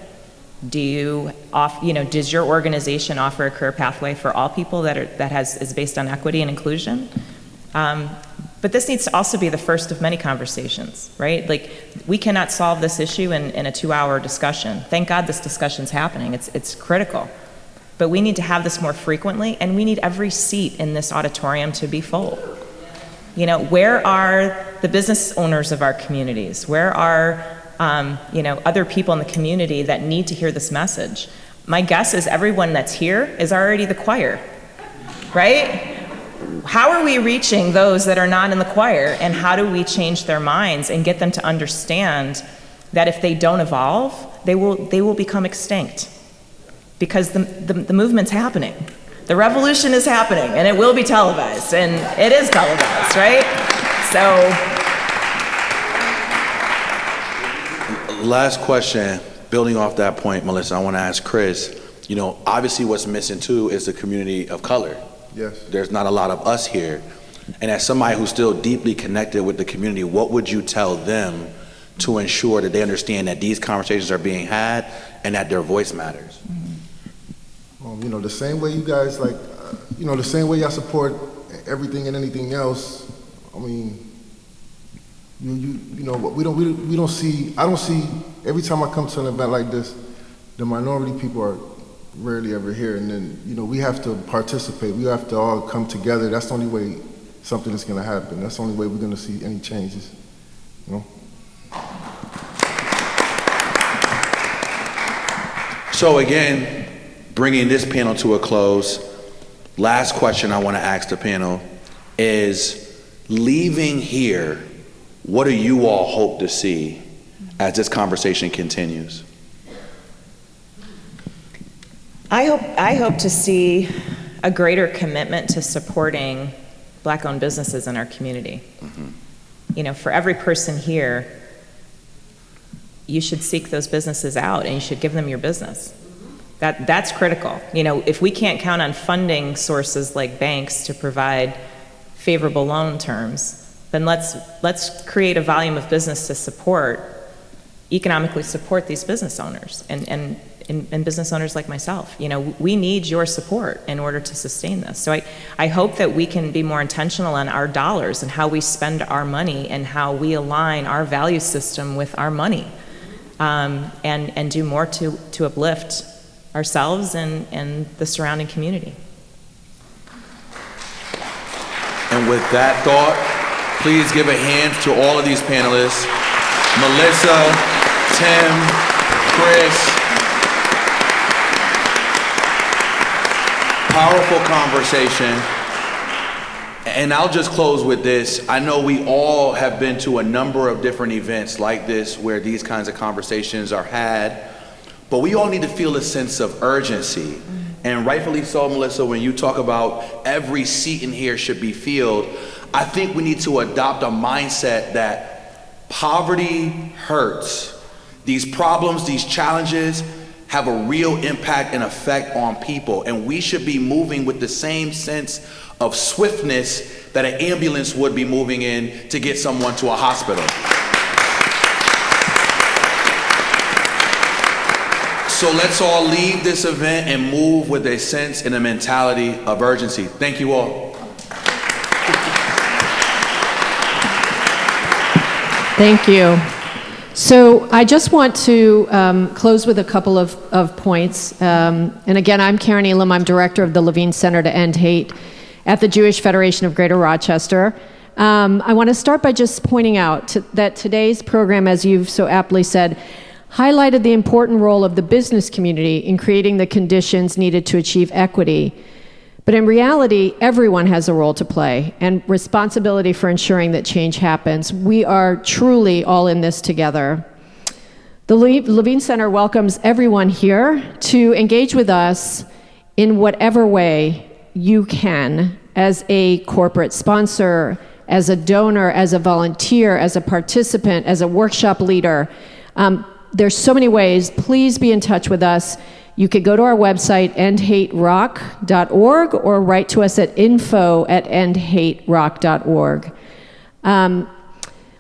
Does your organization offer a career pathway for all people that is based on equity and inclusion? But this needs to also be the first of many conversations, right? Like, we cannot solve this issue in a 2-hour discussion. Thank God this discussion's happening. It's critical. But we need to have this more frequently, and we need every seat in this auditorium to be full. You know, where are the business owners of our communities? Where are other people in the community that need to hear this message? My guess is everyone that's here is already the choir, right? How are we reaching those that are not in the choir, and how do we change their minds and get them to understand that if they don't evolve, they will become extinct? Because the movement's happening. The revolution is happening, and it will be televised, and it is televised, right? So. Last question, building off that point, Melissa, I want to ask Chris, you know, obviously what's missing too is the community of color. Yes. There's not a lot of us here. And as somebody who's still deeply connected with the community, what would you tell them to ensure that they understand that these conversations are being had and that their voice matters? You know, the same way you guys the same way y'all support everything and anything else. I mean, you know, we don't see. I don't see every time I come to an event like this, the minority people are rarely ever here, and then you know we have to participate. We have to all come together. That's the only way something is going to happen. That's the only way we're going to see any changes. You know. So again, bringing this panel to a close, last question I want to ask the panel is, leaving here, what do you all hope to see as this conversation continues? I hope to see a greater commitment to supporting Black-owned businesses in our community. You know, for every person here, you should seek those businesses out and you should give them your business. That's critical. You know, if we can't count on funding sources like banks to provide favorable loan terms, then let's create a volume of business to economically support these business owners and and business owners like myself. We need your support in order to sustain this. So I hope that we can be more intentional on our dollars and how we spend our money and how we align our value system with our money, and do more to uplift ourselves and the surrounding community. And with that thought, please give a hand to all of these panelists. Melissa, Tim, Chris. Powerful conversation. And I'll just close with this. I know we all have been to a number of different events like this where these kinds of conversations are had, but we all need to feel a sense of urgency. And rightfully so, Melissa, when you talk about every seat in here should be filled, I think we need to adopt a mindset that poverty hurts. These problems, these challenges have a real impact and effect on people, and we should be moving with the same sense of swiftness that an ambulance would be moving in to get someone to a hospital. So let's all leave this event and move with a sense and a mentality of urgency. Thank you all. Thank you. So I just want to close with a couple of points. And again, I'm Karen Elam. I'm director of the Levine Center to End Hate at the Jewish Federation of Greater Rochester. I want to start by just pointing out that today's program, as you've so aptly said, highlighted the important role of the business community in creating the conditions needed to achieve equity. But in reality, everyone has a role to play and responsibility for ensuring that change happens. We are truly all in this together. The Levine Center welcomes everyone here to engage with us in whatever way you can, as a corporate sponsor, as a donor, as a volunteer, as a participant, as a workshop leader. There's so many ways. Please be in touch with us. You could go to our website, endhaterock.org, or write to us at info@endhaterock.org.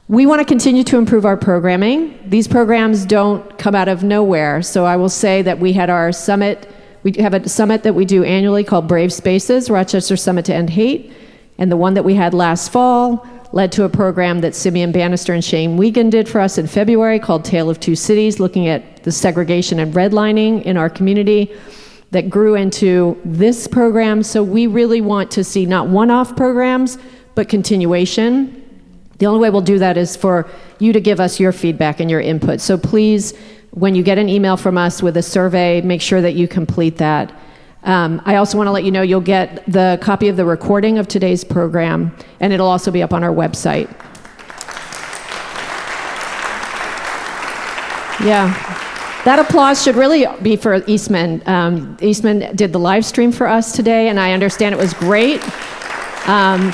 We want to continue to improve our programming. These programs don't come out of nowhere. So I will say that we had our summit. We have a summit that we do annually called Brave Spaces, Rochester Summit to End Hate. And the one that we had last fall led to a program that Simeon Bannister and Shane Wiegand did for us in February called Tale of Two Cities, looking at the segregation and redlining in our community, that grew into this program. So we really want to see not one-off programs, but continuation. The only way we'll do that is for you to give us your feedback and your input. So please, when you get an email from us with a survey, make sure that you complete that. I also want to let you know you'll get the copy of the recording of today's program, and it'll also be up on our website. Yeah. That applause should really be for Eastman. Eastman did the live stream for us today, and I understand it was great.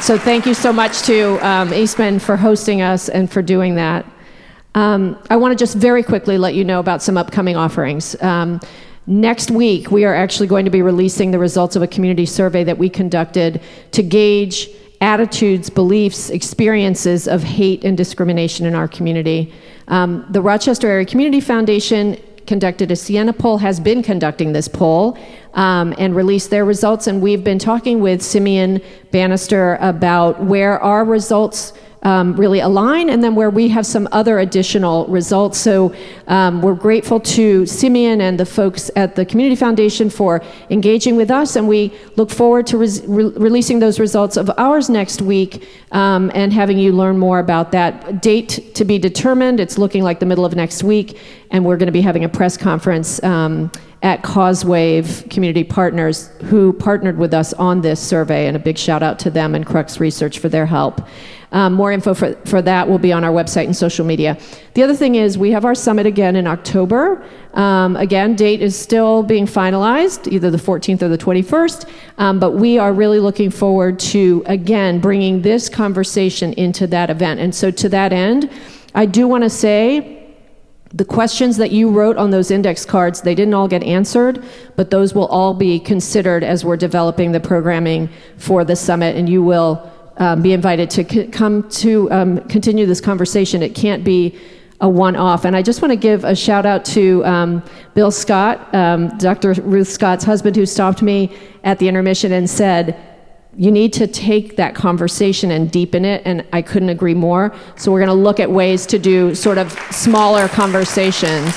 So thank you so much to Eastman for hosting us and for doing that. I want to just very quickly let you know about some upcoming offerings. Next week, we are actually going to be releasing the results of a community survey that we conducted to gauge attitudes, beliefs, experiences of hate and discrimination in our community. The Rochester Area Community Foundation conducted a Siena poll, has been conducting this poll, and released their results, and we've been talking with Simeon Bannister about where our results really align, and then where we have some other additional results. So we're grateful to Simeon and the folks at the Community Foundation for engaging with us, and we look forward to releasing those results of ours next week, and having you learn more about that. Date to be determined. It's looking like the middle of next week, and we're going to be having a press conference at Causewave Community Partners, who partnered with us on this survey, and a big shout out to them and Crux Research for their help. More info for that will be on our website and social media. The other thing is we have our summit again in October. Again, date is still being finalized, either the 14th or the 21st, but we are really looking forward to, again, bringing this conversation into that event. And so to that end, I do want to say, the questions that you wrote on those index cards, they didn't all get answered, but those will all be considered as we're developing the programming for the summit, and you will be invited to come to continue this conversation. It can't be a one-off. And I just want to give a shout out to Bill Scott, Dr. Ruth Scott's husband, who stopped me at the intermission and said, you need to take that conversation and deepen it, and I couldn't agree more. So we're going to look at ways to do sort of smaller conversations.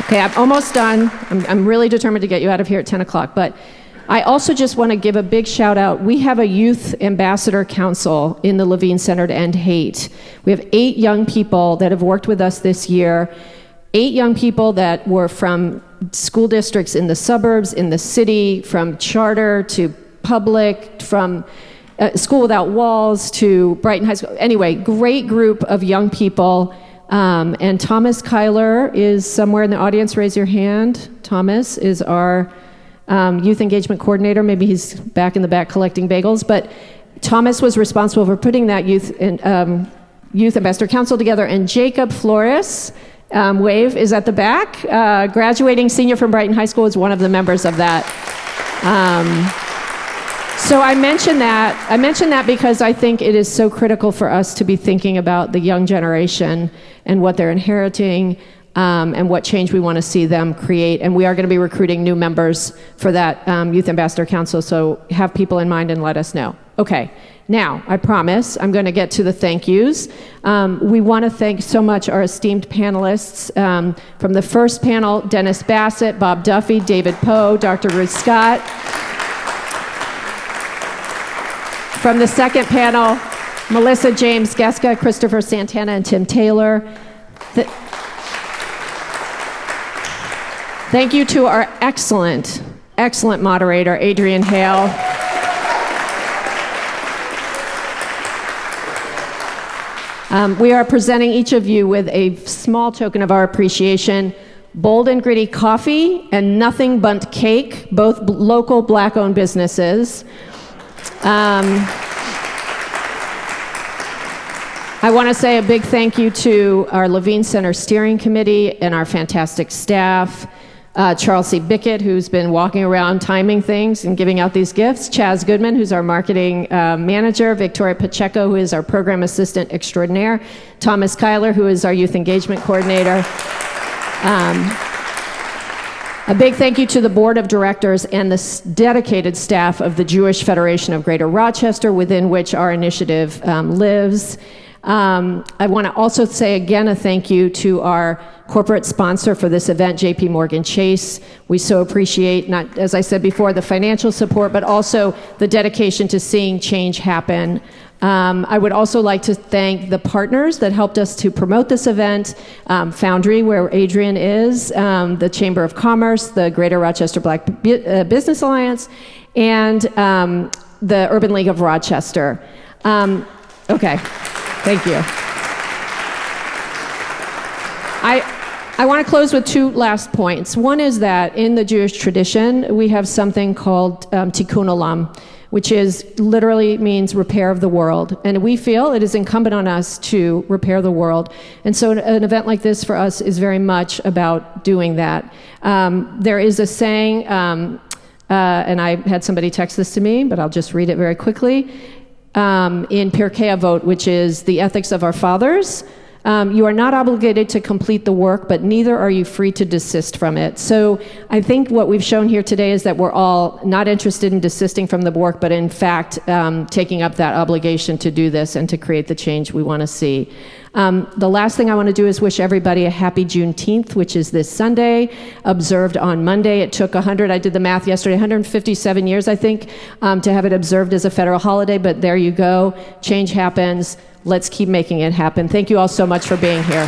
Okay, I'm almost done. I'm really determined to get you out of here at 10 o'clock, but I also just want to give a big shout out. We have a Youth Ambassador Council in the Levine Center to End Hate. We have 8 young people that have worked with us this year, 8 young people that were from school districts in the suburbs, in the city, from charter to public, from School Without Walls to Brighton High School. Anyway, great group of young people. And Thomas Kyler is somewhere in the audience. Raise your hand. Thomas is our youth engagement coordinator. Maybe he's back in the back collecting bagels. But Thomas was responsible for putting that Youth Ambassador Council together. And Jacob Flores, wave, is at the back. Graduating senior from Brighton High School is one of the members of that. So I mention that because I think it is so critical for us to be thinking about the young generation and what they're inheriting, and what change we want to see them create. And we are going to be recruiting new members for that Youth Ambassador Council, so have people in mind and let us know. Okay, now, I promise, I'm going to get to the thank yous. We want to thank so much our esteemed panelists. From the first panel, Dennis Bassett, Bob Duffy, David Powe, Dr. Ruth Scott. From the second panel, Melissa James Geska, Christopher Santana, and Tim Taylor. Thank you to our excellent moderator, Adrian Hale. We are presenting each of you with a small token of our appreciation. Bold and Gritty Coffee and Nothing Bundt Cake, both local Black-owned businesses. I want to say a big thank you to our Levine Center Steering Committee and our fantastic staff. Charles C. Bickett, who's been walking around timing things and giving out these gifts. Chaz Goodman, who's our marketing manager. Victoria Pacheco, who is our program assistant extraordinaire. Thomas Kyler, who is our youth engagement coordinator. A big thank you to the board of directors and the dedicated staff of the Jewish Federation of Greater Rochester, within which our initiative lives. I want to also say again a thank you to our corporate sponsor for this event, J.P. Morgan Chase. We so appreciate, not, as I said before, the financial support, but also the dedication to seeing change happen. I would also like to thank the partners that helped us to promote this event, Foundry, where Adrian is, the Chamber of Commerce, the Greater Rochester Black Business Alliance, and the Urban League of Rochester. Okay, thank you. I want to close with 2 last points. One is that in the Jewish tradition, we have something called tikkun olam, which is literally means repair of the world. And we feel it is incumbent on us to repair the world. And so an event like this for us is very much about doing that. There is a saying, and I had somebody text this to me, but I'll just read it very quickly. In Pirkei Avot, which is the ethics of our fathers, you are not obligated to complete the work, but neither are you free to desist from it. So I think what we've shown here today is that we're all not interested in desisting from the work, but in fact taking up that obligation to do this and to create the change we want to see. The last thing I want to do is wish everybody a happy Juneteenth, which is this Sunday, observed on Monday. It took I did the math yesterday, 157 years, I think, to have it observed as a federal holiday, but there you go. Change happens. Let's keep making it happen. Thank you all so much for being here.